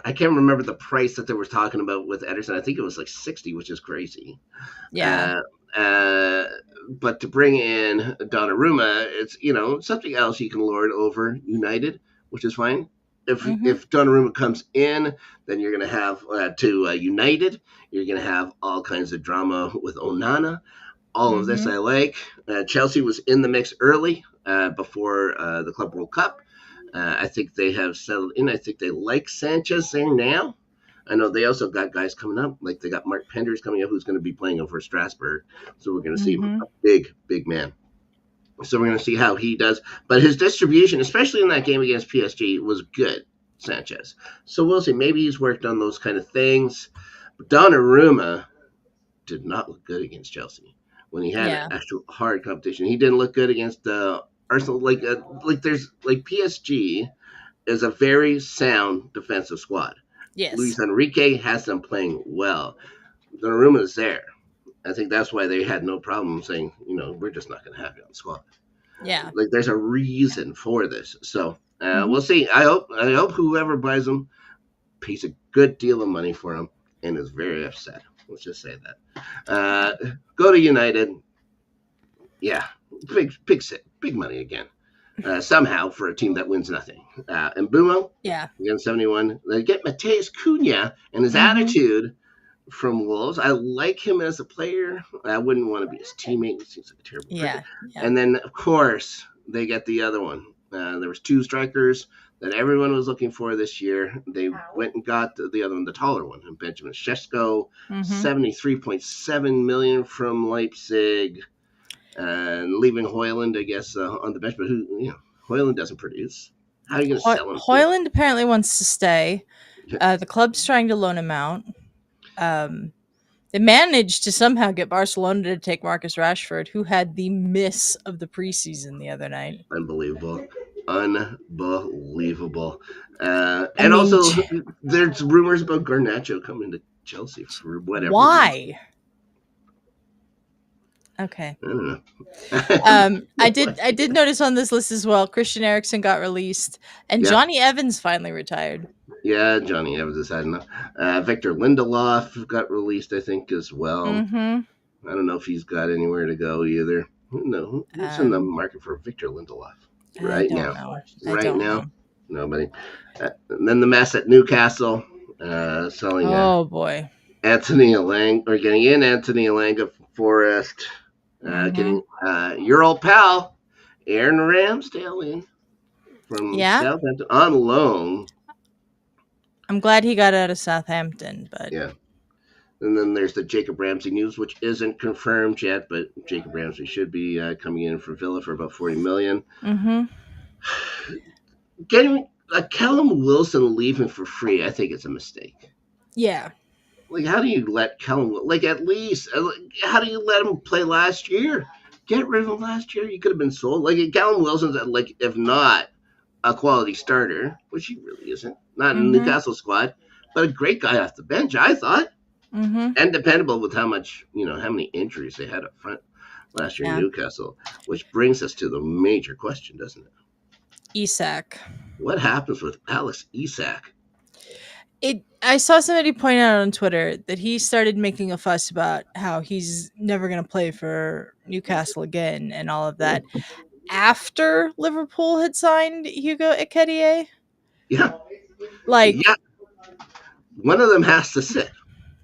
can't remember the price that they were talking about with Ederson. I think it was like 60, which is crazy. Yeah. But to bring in Donnarumma, it's, something else you can lord over United, which is fine. If Donnarumma comes in, then you're going to have United. You're going to have all kinds of drama with Onana. All of this I like. Chelsea was in the mix early before the Club World Cup. I think they have settled in. I think they like Sanchez there now. I know they also got guys coming up. Like, they got Mark Penders coming up, who's going to be playing over Strasbourg. So we're going to see a big, big man. So we're going to see how he does. But his distribution, especially in that game against PSG, was good, Sanchez. So we'll see. Maybe he's worked on those kind of things. But Donnarumma did not look good against Chelsea when he had actual hard competition. He didn't look good against Arsenal. Like PSG is a very sound defensive squad. Yes. Luis Enrique has them playing well. Donnarumma is there. I think that's why they had no problem saying, we're just not going to have you on the squad. Yeah. Like, there's a reason for this. So we'll see. I hope whoever buys him pays a good deal of money for him and is very upset. Let's just say that. Go to United. Yeah. Big money again. Somehow for a team that wins nothing. And Bumo, against 71. They get Mateus Cunha and his attitude from Wolves. I like him as a player. I wouldn't want to be his teammate. He seems like a terrible player. And then, of course, they get the other one. There was 2 strikers that everyone was looking for this year. They went and got the other one, the taller one, Benjamin Sesko, 73.7 million from Leipzig. And leaving Højlund, I guess, on the bench. But Højlund doesn't produce. How are you going to sell him? Højlund apparently wants to stay. The club's trying to loan him out. They managed to somehow get Barcelona to take Marcus Rashford, who had the miss of the preseason the other night. Unbelievable. And also, there's rumors about Garnacho coming to Chelsea for whatever Why? reason. Okay. I don't know. I did notice on this list as well, Christian Eriksen got released, and Johnny Evans finally retired. Yeah, Johnny Evans has had enough. Victor Lindelof got released, I think, as well. I don't know if he's got anywhere to go either. No, who's in the market for Victor Lindelof right now? Right now, nobody. And then the mess at Newcastle, selling. Oh boy, Anthony Elanga, or getting in Anthony Elanga from Forest, getting your old pal Aaron Ramsdale in from Southampton on loan. I'm glad he got out of Southampton, but and then there's the Jacob Ramsey news, which isn't confirmed yet, but Jacob Ramsey should be coming in for Villa for about 40 million. Getting Callum Wilson leaving for free, I think it's a mistake. Yeah. Like, how do you let Callum, at least, how do you let him play last year? Get rid of him last year. He could have been sold. Callum Wilson's, if not a quality starter, which he really isn't, not in the Newcastle squad, but a great guy off the bench, I thought. And dependable with how many injuries they had up front last year in Newcastle, which brings us to the major question, doesn't it? Isak. What happens with Alex Isak? I saw somebody point out on Twitter that he started making a fuss about how he's never going to play for Newcastle again and all of that after Liverpool had signed Hugo Ekitike. Yeah. Like, yeah. One of them has to sit.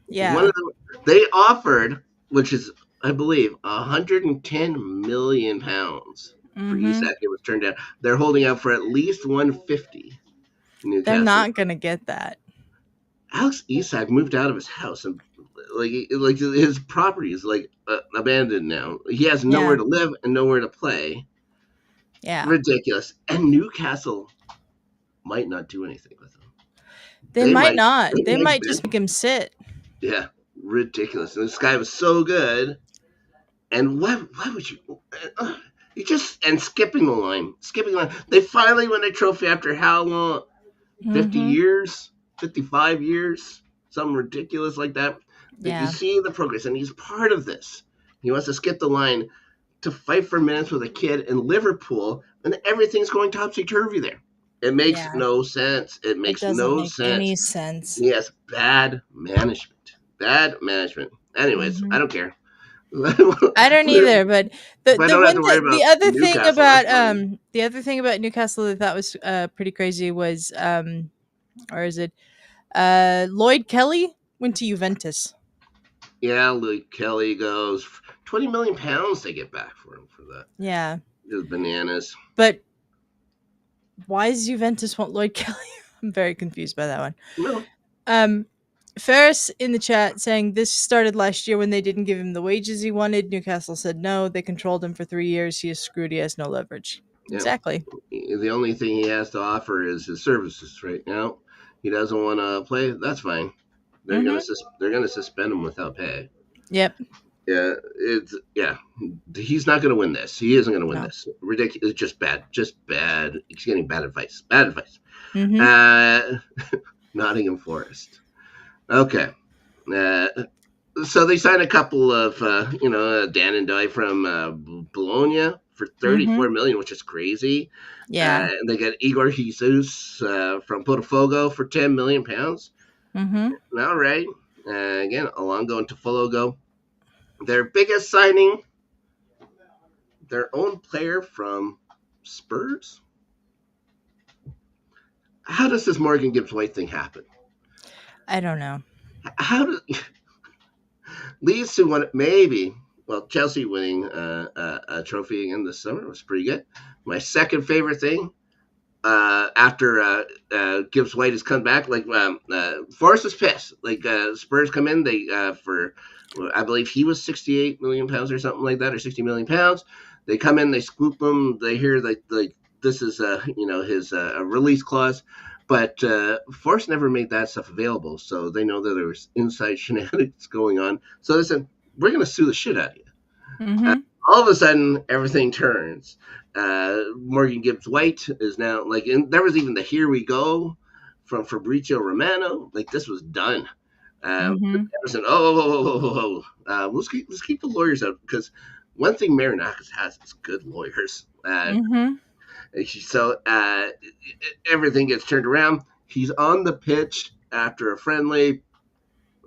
yeah. One of them, they offered, which is, I believe, 110 million pounds for Isak. It was turned down. They're holding out for at least 150. Newcastle. They're not going to get that. Alex Isak moved out of his house and like his property is like abandoned now. He has nowhere to live and nowhere to play. Yeah. Ridiculous. And Newcastle might not do anything with him. They might not. They might just make him sit. Yeah, ridiculous. And this guy was so good. And why would you? You just and skipping the line. They finally won a trophy after how long? 50 years, 55 years, something ridiculous like that. Yeah. You see the progress, and he's part of this. He wants to skip the line to fight for minutes with a kid in Liverpool, and everything's going topsy-turvy there. It makes no sense. It makes no sense. Any sense. Yes, bad management. Anyways, I don't care. I don't either, but the other thing about Newcastle that I thought was pretty crazy was Lloyd Kelly went to Juventus. Yeah, Lloyd Kelly goes £20 million they get back for him for that. Yeah. It was bananas. But why does Juventus want Lloyd Kelly? I'm very confused by that one. No. Ferris in the chat saying this started last year when they didn't give him the wages he wanted. Newcastle said no. They controlled him for 3 years. He is screwed. He has no leverage. Yeah. Exactly. The only thing he has to offer is his services right now. He doesn't want to play. That's fine. They're gonna suspend him without pay. Yep. Yeah, he's not going to win this. He isn't going to win this. Ridiculous. Just bad. He's getting bad advice. Nottingham Forest. Okay. So they signed a couple of, Dan and Di from Bologna for 34 million, which is crazy. Yeah. And they got Igor Jesus from Botafogo for 10 million pounds. All right. Again, Alongo and Tofologo. Their biggest signing, their own player from Spurs. How does this Morgan Gibbs-White thing happen? I don't know. How does Leeds who won maybe? Well, Chelsea winning a trophy again this summer was pretty good. My second favorite thing after Gibbs-White has come back, Forrest is pissed. Spurs come in, they for I believe he was 68 million pounds or something like that, or 60 million pounds. They come in, they scoop him. They hear this is his release clause, but Forrest never made that stuff available, so they know that there was inside shenanigans going on. So they said, we're going to sue the shit out of you. All of a sudden, everything turns. Morgan Gibbs-White is now and there was even the "Here we go" from Fabrizio Romano. This was done. Everton, let's keep the lawyers out, because one thing Marinakis has is good lawyers. So everything gets turned around. He's on the pitch after a friendly,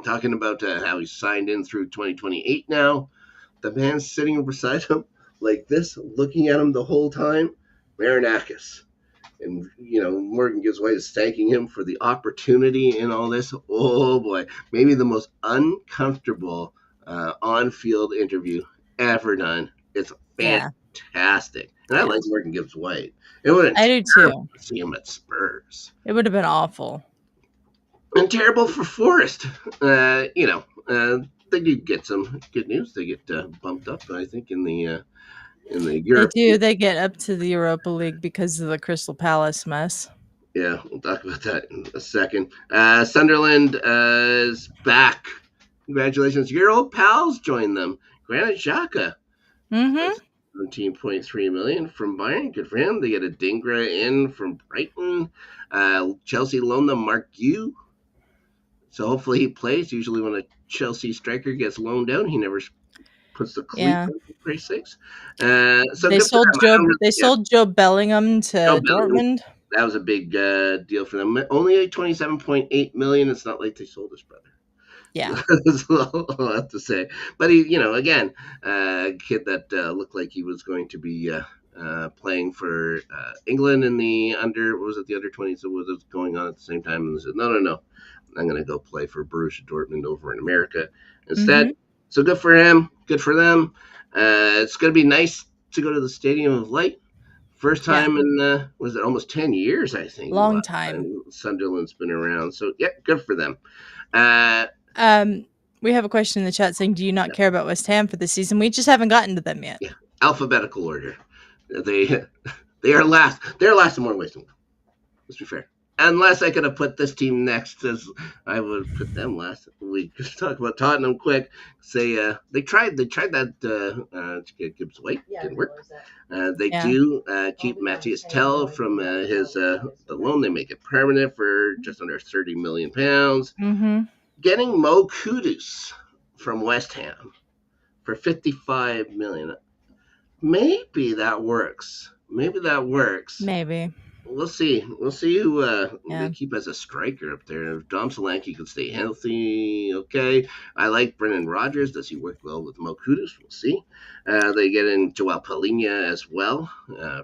talking about how he's signed in through 2028 now. The man's sitting beside him like this, looking at him the whole time. Marinakis. And, Morgan Gibbs-White is thanking him for the opportunity and all this. Oh, boy. Maybe the most uncomfortable on-field interview ever done. It's fantastic. And I like Morgan Gibbs-White. I do, too. To see him at Spurs. It would have been awful. And terrible for Forrest. They do get some good news. They get bumped up, I think, in the Europe. They do. They get up to the Europa League because of the Crystal Palace mess. Yeah, we'll talk about that in a second. Sunderland is back. Congratulations. Your old pals joined them. Granit Xhaka. 17.3 million from Bayern. Good for him. They get a Dingra in from Brighton. Chelsea loaned them Mark Gu. So hopefully he plays. Usually when a Chelsea striker gets loaned out, he never puts the cleat on for 6. So they sold Joe Bellingham to Dortmund. That was a big deal for them. Only 27.8 million. It's not like they sold his brother. Yeah, that's all I have to say. But he, again, a kid that looked like he was going to be playing for England in the under 20s. So was it going on at the same time? And they said, no. I'm going to go play for Borussia Dortmund over in America instead. Mm-hmm. So good for him. Good for them. It's going to be nice to go to the Stadium of Light. First time in, was it almost 10 years, I think. Long time. Sunderland's been around. So, good for them. We have a question in the chat saying, do you not care about West Ham for this season? We just haven't gotten to them yet. Yeah, alphabetical order. They are last. They're last in more ways than one. Let's be fair. Unless I could have put this team next, as I would put them last. We could talk about Tottenham quick. Say they tried that to get Gibbs White. Didn't work. They do keep Matthias Tell from his the loan. They make it permanent for just under £30 million. Mm-hmm. Getting Mo Kudus from West Ham for $55 million. Maybe that works. Maybe. We'll see. We'll see who they keep as a striker up there. If Dom Solanke can stay healthy, okay. I like Brendan Rodgers. Does he work well with Mo Kudus? We'll see. They get in Joao Palhinha as well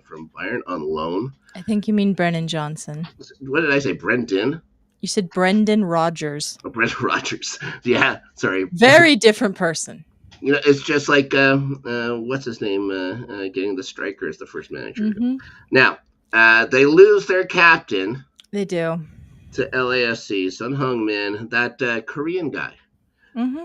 from Bayern on loan. I think you mean Brennan Johnson. What did I say? Brendan? You said Brendan Rodgers. Oh, Brendan Rodgers. Yeah, sorry. Very different person. You know, it's just like, what's his name, getting the striker as the first manager. Mm-hmm. Now, they lose their captain. They do. To LAFC, Sun Heung-min, that Korean guy. Mm-hmm.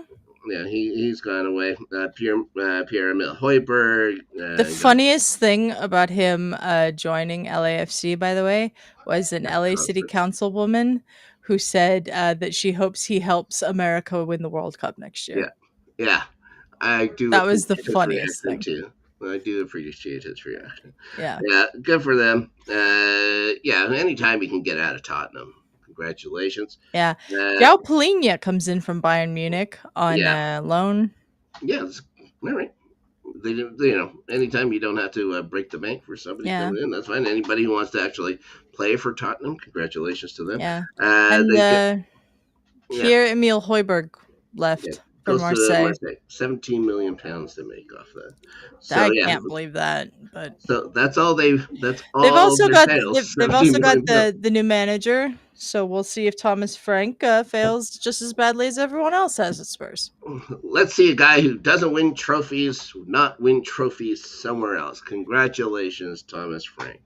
Yeah, he's gone away. Pierre-Emile Højbjerg. The funniest thing about him joining LAFC, by the way, was an LA City Councilwoman who said that she hopes he helps America win the World Cup next year. Yeah. I do. That was the funniest thing. Too. I do appreciate his reaction. Yeah, good for them. Anytime you can get out of Tottenham, congratulations. Yeah, Joao Palhinha comes in from Bayern Munich on loan. Yeah, that's all right. They anytime you don't have to break the bank for somebody coming in, that's fine. Anybody who wants to actually play for Tottenham, congratulations to them. Yeah, Pierre-Emile Højbjerg left. Yeah. For Marseille. £17 million to make off that. So, I can't believe that. But so that's all they've also got the new manager. So we'll see if Thomas Frank fails just as badly as everyone else has at Spurs. Let's see a guy who doesn't win trophies, not win trophies somewhere else. Congratulations, Thomas Frank.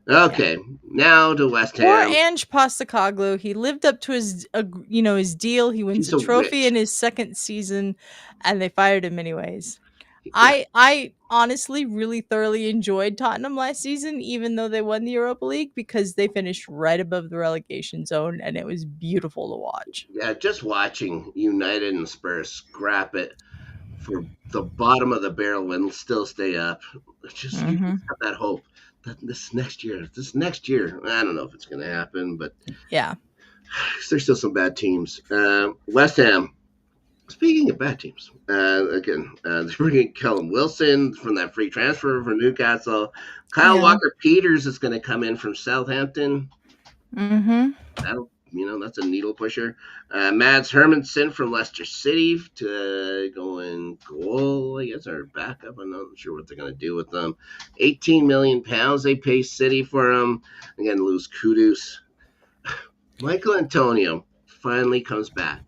Okay, now to West Ham. Poor Ange Postecoglou. He lived up to his deal. He wins a trophy in his second season, and they fired him anyways. Yeah. I honestly really thoroughly enjoyed Tottenham last season, even though they won the Europa League, because they finished right above the relegation zone, and it was beautiful to watch. Yeah, just watching United and Spurs scrap it for the bottom of the barrel and still stay up. Just you have that hope. This next year, I don't know if it's going to happen, but there's still some bad teams. West Ham, speaking of bad teams, they're bringing Callum Wilson from that free transfer from Newcastle. Kyle Walker-Peters is going to come in from Southampton. Mm-hmm. That's a needle pusher. Mads Hermansen from Leicester City to go in goal, I guess, or backup. I'm not sure what they're going to do with them. £18 million they pay City for him. Again, lose Kudus. Michael Antonio finally comes back.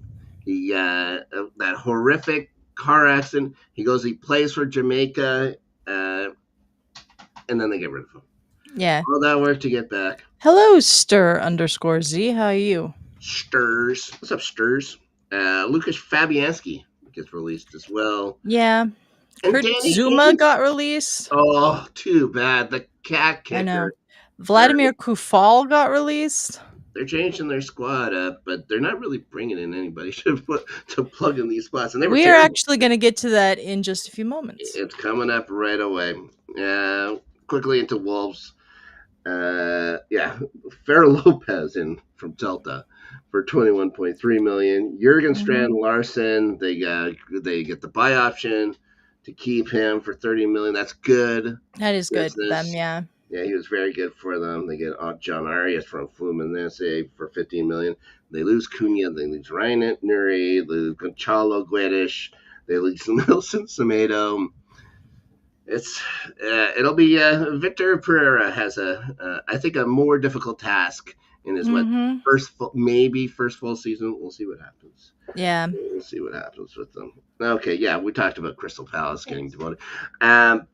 He that horrific car accident. He plays for Jamaica, and then they get rid of him. Yeah. All that work to get back. Hello, Stir_Z. How are you? Stirs. What's up, Stirs? Lucas Fabianski gets released as well. Yeah. And Kurt Zuma got released. Oh, too bad. The cat kicker. I know. Vladimir Kufal got released. They're changing their squad up, but they're not really bringing in anybody to plug in these spots. And we are actually going to get to that in just a few moments. It's coming up right away. Quickly into Wolves. Fer Lopez in from Celta for $21.3 million. Jurgen Strand Larsen, they get the buy option to keep him for $30 million. That's good. That is good for them, yeah. Yeah, he was very good for them. They get John Arias from Fluminense for $15 million. They lose Cunha. They lose Ryan Nuri. They lose Gonçalo Guedes. They lose Nelson Semedo. It'll be Victor Pereira has I think a more difficult task in his first full season. We'll see what happens. Yeah. We'll see what happens with them. Okay, yeah, we talked about Crystal Palace getting demoted. Um,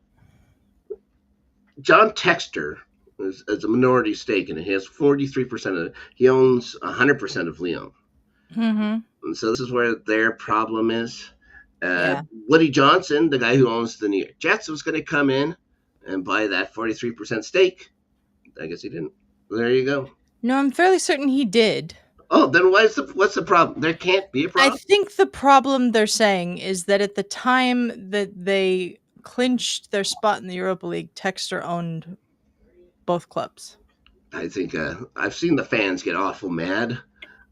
John Textor is a minority stake in it. He has 43% of it. He owns 100% of Lyon. And so this is where their problem is. Woody Johnson, the guy who owns the New York Jets, was going to come in and buy that 43% stake. I guess he didn't. There you go. No, I'm fairly certain he did. Oh, then what's the problem? There can't be a problem. I think the problem they're saying is that at the time that they clinched their spot in the Europa League, Textor owned both clubs. I think I've seen the fans get awful mad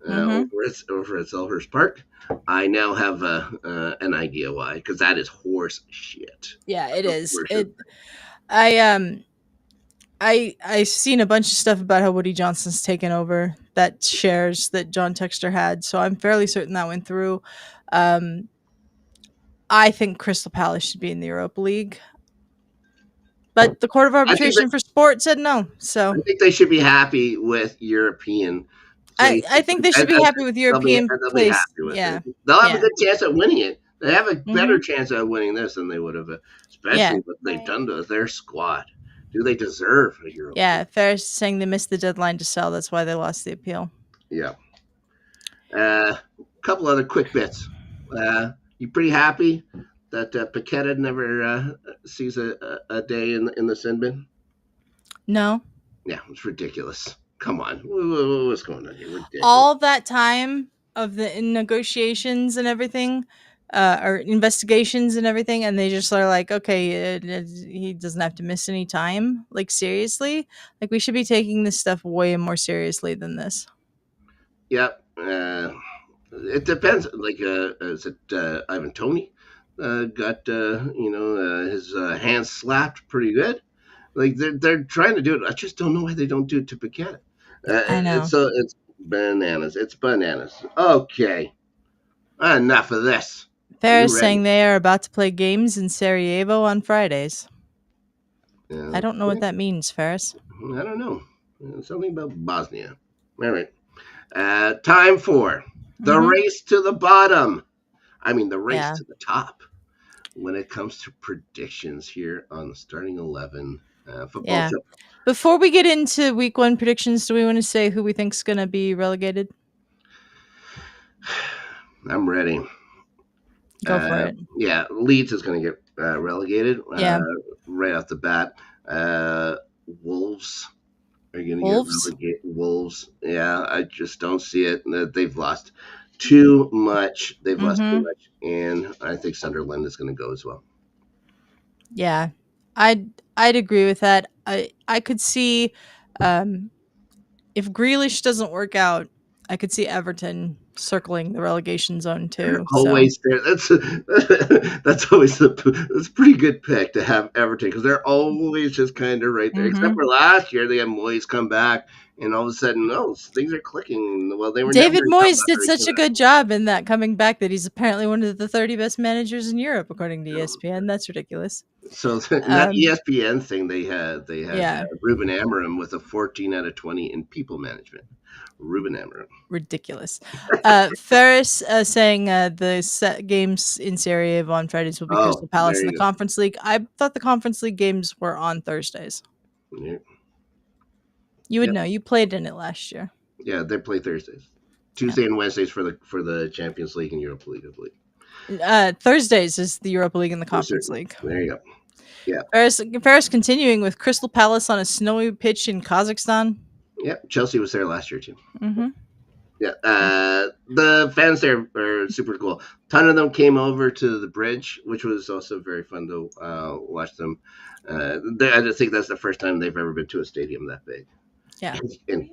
over at Selhurst Park. I now have an idea why, because that is horse shit. Yeah, it is. I've seen a bunch of stuff about how Woody Johnson's taken over that shares that John Textor had, so I'm fairly certain that went through. I think Crystal Palace should be in the Europa League, but the Court of Arbitration for Sport said no. So I think they should be happy with European. I think they should be happy with European place. Yeah, they'll have a good chance at winning it. They have a better chance at winning this than they would have, especially what they've done to their squad. Do they deserve a Euro? Yeah, Ferris saying they missed the deadline to sell. That's why they lost the appeal. Yeah. Couple other quick bits. You pretty happy that Paqueta never sees a day in the sin bin? No. Yeah, it's ridiculous. Come on. What's going on here? Ridiculous. All that time of the negotiations and everything, or investigations and everything, and they just are like, okay, he doesn't have to miss any time. Like, seriously? Like, we should be taking this stuff way more seriously than this. Yep. It depends. Like, is it Ivan Toney got his hands slapped pretty good? Like they're trying to do it. I just don't know why they don't do it to Paqueta. I know. It's bananas. It's bananas. Okay, enough of this. They're saying they are about to play games in Sarajevo on Fridays. I don't know what that means, Ferris. I don't know. Something about Bosnia. All right. Time for the race to the bottom. I mean, the race to the top when it comes to predictions here on the Starting 11 football show. Before we get into week 1 predictions, do we want to say who we think is going to be relegated? I'm ready. Go for it. Yeah, Leeds is going to get relegated right off the bat. Wolves are going to get relegated. Wolves, yeah, I just don't see it. They've lost too much. They've lost too much, and I think Sunderland is going to go as well. Yeah, I'd agree with that. I could see if Grealish doesn't work out, I could see Everton circling the relegation zone too. Always there. That's always that's a pretty good pick to have Everton, because they're always just kind of right there. Except for last year, they had Moyes come back, and all of a sudden, things are clicking. Well, they were. David Moyes did such a good job in that coming back that he's apparently one of the 30 best managers in Europe, according to ESPN. That's ridiculous. So that ESPN thing, they had Ruben Amorim with a 14 out of 20 in people management. Ruben Amorim. Ridiculous. Ferris saying the set games in Sarajevo on Fridays will be Crystal Palace in the Conference League. I thought the Conference League games were on Thursdays. Yeah. You would know. You played in it last year. Yeah, they play Thursdays. Tuesday and Wednesdays for the Champions League and Europa League, I believe. Thursdays is the Europa League and the Conference League. There you go. Yeah. Ferris continuing with Crystal Palace on a snowy pitch in Kazakhstan. Yeah, Chelsea was there last year too. Yeah, the fans there are super cool. A ton of them came over to the bridge, which was also very fun to watch them. I just think that's the first time they've ever been to a stadium that big. Yeah, and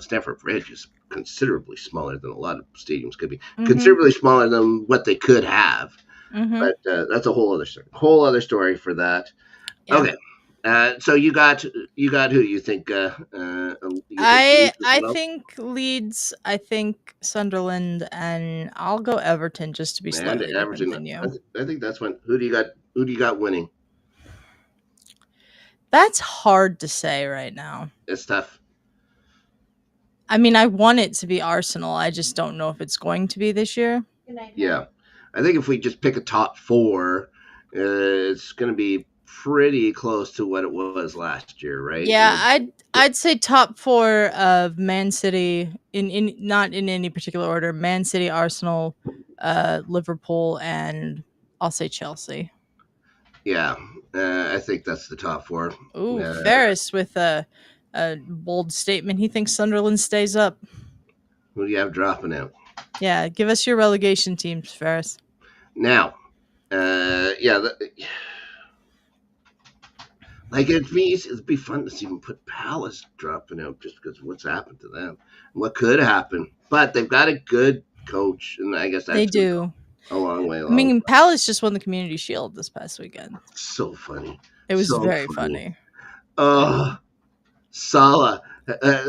Stamford Bridge is considerably smaller than a lot of stadiums could be. Considerably smaller than what they could have. But that's a whole other story for that. Yeah. Okay. So you got who you think? I think Leeds. I think Sunderland, and I'll go Everton just to be slightly different than you. I think that's one. Who do you got winning? That's hard to say right now. It's tough. I mean, I want it to be Arsenal. I just don't know if it's going to be this year. Yeah. I think if we just pick a top 4, it's going to be pretty close to what it was last year, right? Yeah, I'd say top 4 of Man City in not in any particular order. Man City, Arsenal, Liverpool, and I'll say Chelsea. Yeah, I think that's the top 4. Ooh, Ferris with a bold statement. He thinks Sunderland stays up. Who do you have dropping out? Yeah, give us your relegation teams, Ferris. Now, like it'd be fun to see them put Palace dropping out just because of what's happened to them, what could happen. But they've got a good coach, and I guess they do a long way. I mean, Palace just won the Community Shield this past weekend. So funny. It was very funny. Oh, Salah.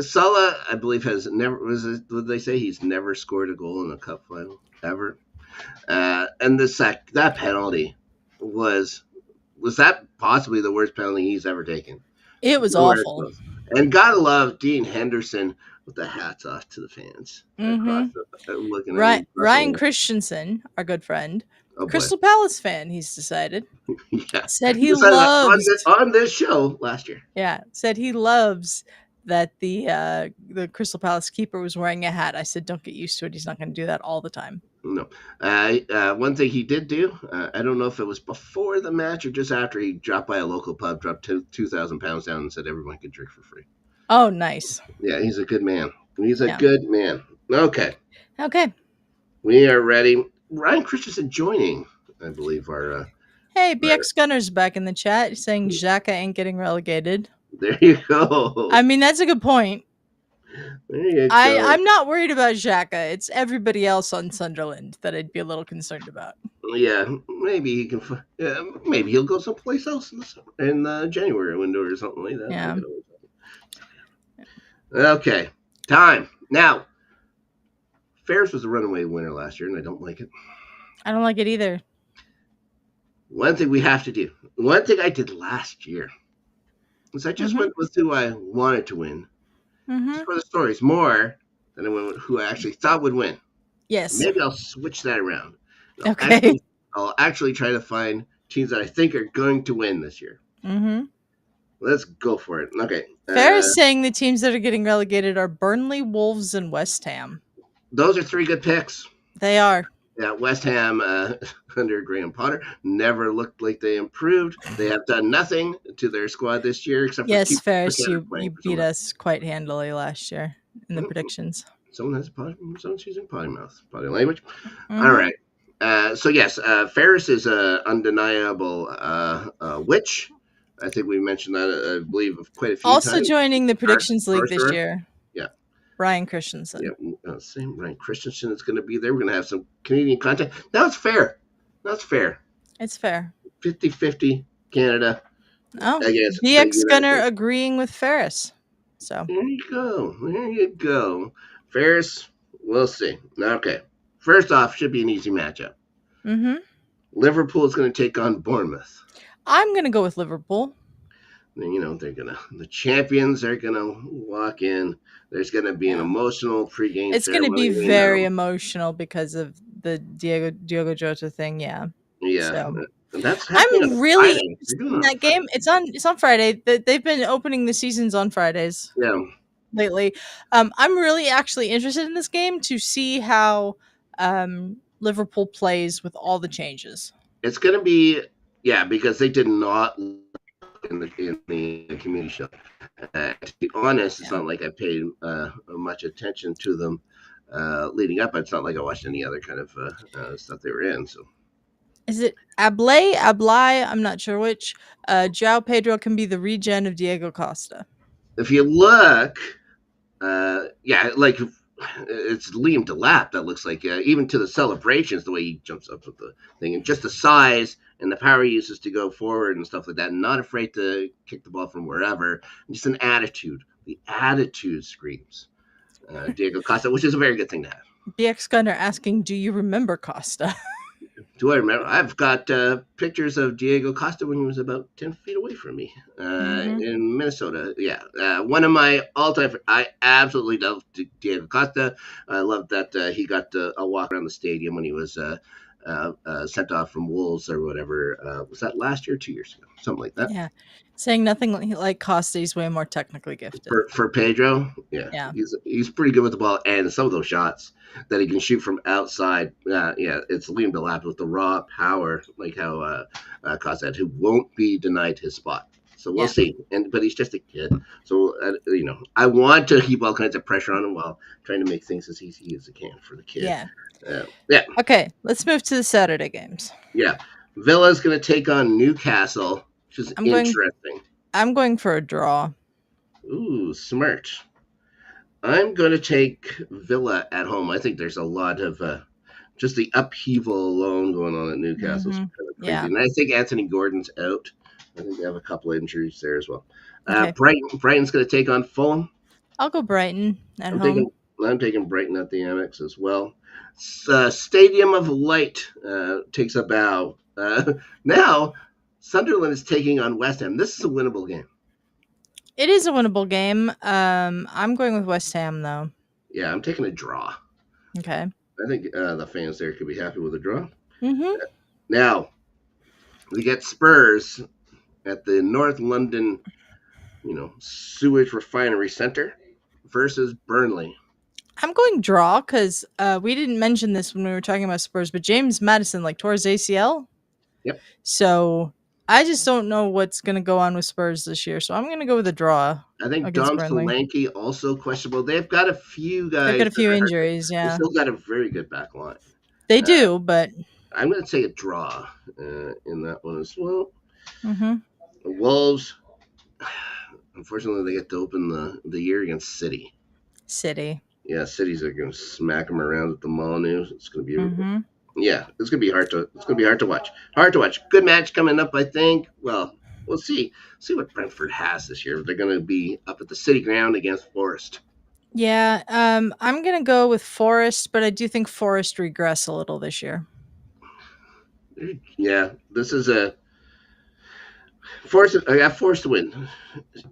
Salah, I believe, has never. Did they say he's never scored a goal in a cup final ever? And that penalty was that possibly the worst penalty he's ever taken? It was awful. And gotta love Dean Henderson with the hats off to the fans. Mm-hmm. Ryan Christensen, our good friend, Crystal Palace fan, he's decided. Yeah. Said he loves on this show last year. Yeah, said he loves that the Crystal Palace keeper was wearing a hat. I said, don't get used to it. He's not going to do that all the time. No. One thing he did do, I don't know if it was before the match or just after, he dropped by a local pub, dropped £2,000 down and said everyone could drink for free. Oh, nice. Yeah, he's a good man. He's a good man. Okay. We are ready. Ryan Christensen joining, I believe, our... Hey, BX Gunner's back in the chat saying Xhaka ain't getting relegated. There you go. I mean, that's a good point. There you go. I'm not worried about Xhaka. It's everybody else on Sunderland that I'd be a little concerned about. Yeah, maybe he can. Maybe he'll go someplace else in the January window or something like that. Yeah. Okay, time now. Ferris was the runaway winner last year, and I don't like it. I don't like it either. One thing we have to do. One thing I did last year was I just went with who I wanted to win. Just for the stories more than I went with who I actually thought would win. Yes. Maybe I'll switch that around. Okay. I'll actually try to find teams that I think are going to win this year. Let's go for it. Okay. Ferris saying the teams that are getting relegated are Burnley, Wolves, and West Ham. Those are 3 good picks. They are. Yeah, West Ham under Graham Potter never looked like they improved. They have done nothing to their squad this year except for Ferris, you beat us quite handily last year in the predictions. Someone someone's using potty language. All right. So yes, Ferris is an undeniable witch. I think we mentioned that, I believe, quite a few times. Also joining the predictions league this year. Yeah. Ryan Christensen. Yeah, same. Ryan Christensen is going to be there. We're going to have some Canadian content. That's fair. It's fair. 50-50 Canada. Oh, BX Gunner agreeing with Ferris. So there you go. Ferris, we'll see. Okay. First off, should be an easy matchup. Liverpool is going to take on Bournemouth. I'm going to go with Liverpool. The champions are going to walk in. There's going to be an emotional pregame. It's going to be very emotional because of the Diogo Jota thing. Yeah. So. I'm really interested in that game. It's on Friday. They've been opening the seasons on Fridays. Yeah. Lately, I'm really actually interested in this game to see how Liverpool plays with all the changes. It's going to be because they did not in the community show. To be honest, it's not like I paid much attention to them leading up. It's not like I watched any other kind of stuff they were in. So, is it Ablay? I'm not sure which. João Pedro can be the regen of Diego Costa. If you look, like it's Liam Delap that looks like, even to the celebrations, the way he jumps up with the thing, and just the size and the power he uses to go forward and stuff like that, not afraid to kick the ball from wherever, just an attitude. The attitude screams Diego Costa, which is a very good thing to have. BX Gunner asking, do you remember Costa? Do I remember? I've got pictures of Diego Costa when he was about 10 feet away from me in Minnesota. Yeah. One of my all-time. I absolutely love Diego Costa. I love that he got a walk around the stadium when he was sent off from Wolves or whatever. Was that last year or 2 years ago? Something like that. Yeah. Saying nothing like Costa, he's way more technically gifted. For Pedro, yeah. He's pretty good with the ball, and some of those shots that he can shoot from outside, it's Liam Delap with the raw power, like how Costa who won't be denied his spot. So we'll see. But he's just a kid, so I want to keep all kinds of pressure on him while trying to make things as easy as I can for the kid. Yeah. Okay, let's move to the Saturday games. Yeah, Villa's going to take on Newcastle, which is interesting. I'm going for a draw. Ooh, smart. I'm going to take Villa at home. I think there's a lot of just the upheaval alone going on at Newcastle. Kind of crazy. Yeah. And I think Anthony Gordon's out. I think they have a couple of injuries there as well. Okay. Brighton's going to take on Fulham. I'll go Brighton at home. I'm taking Brighton at the Amex as well. Stadium of Light takes a bow. Now, Sunderland is taking on West Ham. This is a winnable game. It is a winnable game. I'm going with West Ham, though. Yeah, I'm taking a draw. Okay. I think the fans there could be happy with a draw. Now, we get Spurs at the North London, sewage refinery center versus Burnley. I'm going draw because we didn't mention this when we were talking about Spurs, but James Maddison tore his ACL. Yep. So I just don't know what's going to go on with Spurs this year, so I'm going to go with a draw. I think Dom Solanke also questionable. They've got a few guys. They've got a few injuries, yeah. They've still got a very good back line. They do, but I'm going to say a draw in that one as well. The Wolves, unfortunately, they get to open the year against City. Yeah, City's are going to smack them around at the Molyneux. It's going to be it's going to be hard to watch. Hard to watch. Good match coming up, I think. Well, we'll see. See what Brentford has this year. They're going to be up at the City Ground against Forest. Yeah, I'm going to go with Forest, but I do think Forest regress a little this year. Yeah, this is a Forest. I got Forest to win.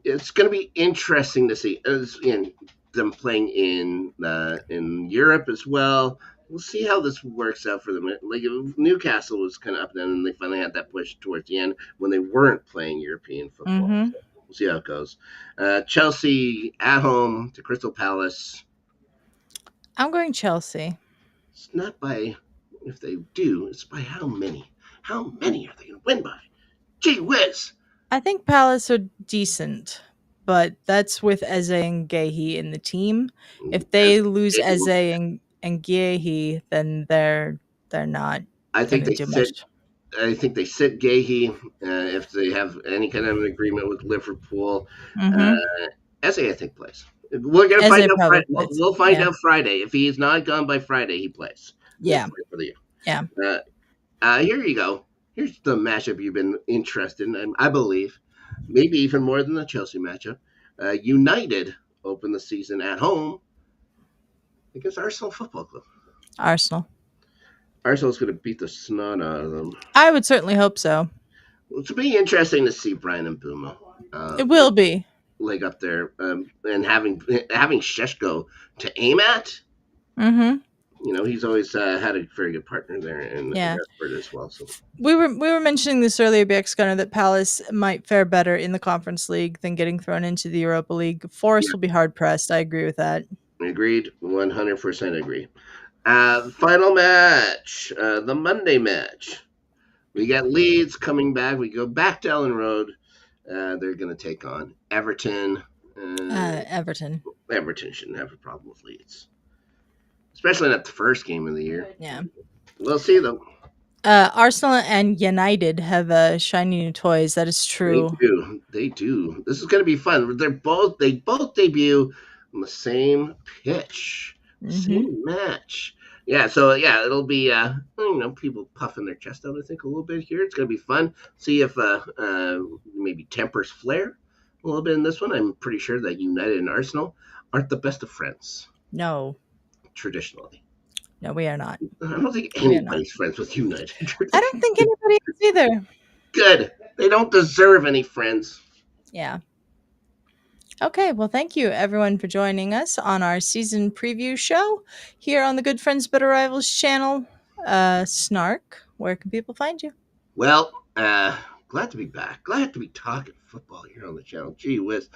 It's going to be interesting to see them playing in Europe as well. We'll see how this works out for them. Like Newcastle was kind of up and down, and they finally had that push towards the end when they weren't playing European football. So we'll see how it goes. Chelsea at home to Crystal Palace. I'm going Chelsea. It's not by if they do. It's by how many. How many are they going to win by? Gee whiz! I think Palace are decent, but that's with Eze and Guehi in the team. If they lose Eze and Guehi, then they're not. I think they sit. I think they sit Guehi if they have any kind of an agreement with Liverpool. Eze, I think, plays. We're gonna find out Friday. We'll find out Friday. If he's not gone by Friday, he plays. Yeah. For the year. Yeah. Here you go. Here's the matchup you've been interested in, I believe, maybe even more than the Chelsea matchup. United open the season at home against Arsenal Football Club. Arsenal's going to beat the snot out of them. I would certainly hope so. Well, it'll be interesting to see Brian and Mbeumo. It will be. Leg up there and having Šeško to aim at. He's always had a very good partner there in Brentford as well. So we were mentioning this earlier, BX Gunner, that Palace might fare better in the Conference League than getting thrown into the Europa League. Forest will be hard pressed. I agree with that. Agreed, 100% agree. Final match, the Monday match. We got Leeds coming back. We go back to Ellen Road. They're going to take on Everton. Everton shouldn't have a problem with Leeds. Especially not the first game of the year. Yeah. We'll see, though. Arsenal and United have shiny new toys. That is true. They do. This is going to be fun. They both debut on the same pitch. Same match. Yeah, so, it'll be, people puffing their chest out, I think, a little bit here. It's going to be fun. See if maybe tempers flare a little bit in this one. I'm pretty sure that United and Arsenal aren't the best of friends. No. Traditionally. No, we are not. I don't think anybody's friends with United. I don't think anybody is either. Good. They don't deserve any friends. Yeah. Okay, well, thank you everyone for joining us on our season preview show here on the Good Friends Better Rivals channel. Snark, where can people find you? Well, glad to be back. Glad to be talking football here on the channel. Gee whiz.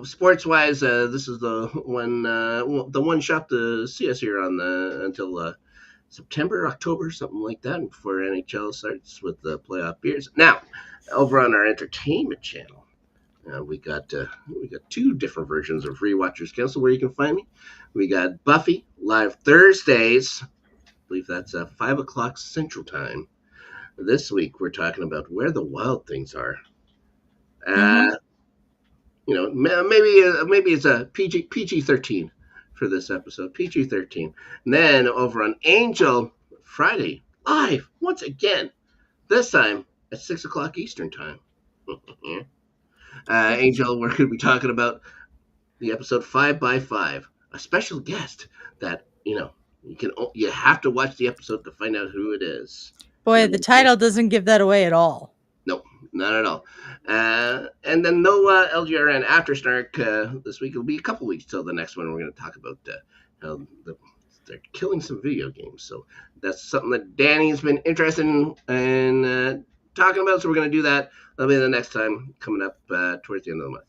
Sports wise, this is the one shot to see us here on until September, October, something like that, before NHL starts with the playoff beers. Now, over on our entertainment channel. We got two different versions of Rewatchers Council where you can find me. We got Buffy live Thursdays. I believe that's 5 o'clock Central Time. This week we're talking about where the wild things are. Maybe it's a PG-13 for this episode. PG-13. And then over on Angel Friday live once again. This time at 6 o'clock Eastern Time. Angel, we're going to be talking about the episode 5x5, a special guest that you have to watch the episode to find out who it is. Boy, the title doesn't give that away at all. Nope, not at all. And then no LGRN after Snark this week. It'll be a couple weeks till the next one. We're going to talk about how they're killing some video games. So that's something that Danny's been interested in talking about. So we're going to do that. That'll be the next time coming up towards the end of the month.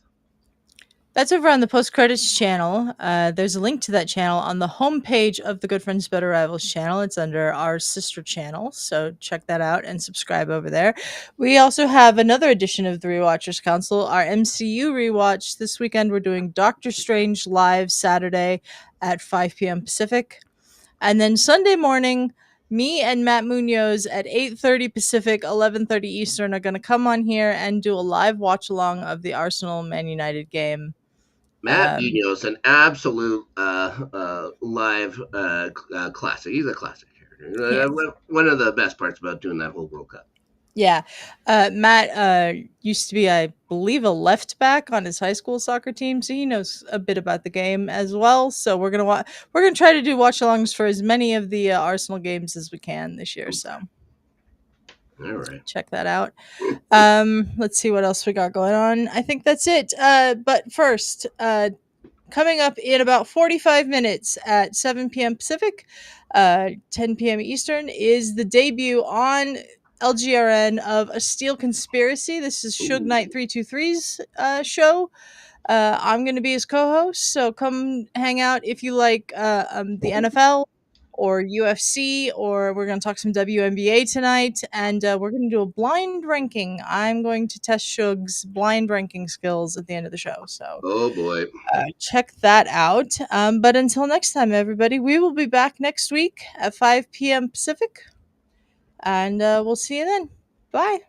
That's over on the post-credits channel. There's a link to that channel on the homepage of the Good Friends Better Rivals channel. It's under our sister channel, so check that out and subscribe over there. We also have another edition of the Rewatchers Council, our MCU rewatch. This weekend we're doing Doctor Strange live Saturday at 5 p.m. Pacific. And then Sunday morning, me and Matt Munoz at 8:30 Pacific, 11:30 Eastern are going to come on here and do a live watch-along of the Arsenal-Man United game. Matt Munoz, an absolute live classic. He's a classic character. One of the best parts about doing that whole World Cup. Yeah. Matt used to be, I believe, a left back on his high school soccer team, so he knows a bit about the game as well. So we're gonna try to do watch-alongs for as many of the Arsenal games as we can this year. So all right, check that out. Let's see what else we got going on. I think that's it. But first, coming up in about 45 minutes at 7 p.m. Pacific, 10 p.m. Eastern, is the debut on LGRN of A Steel Conspiracy. This is Suge Knight 323's show. I'm going to be his co-host, so come hang out if you like the NFL or UFC, or we're going to talk some WNBA tonight, and we're going to do a blind ranking. I'm going to test Suge's blind ranking skills at the end of the show. So, oh boy, check that out. But until next time, everybody, we will be back next week at 5 p.m. Pacific, and we'll see you then. Bye.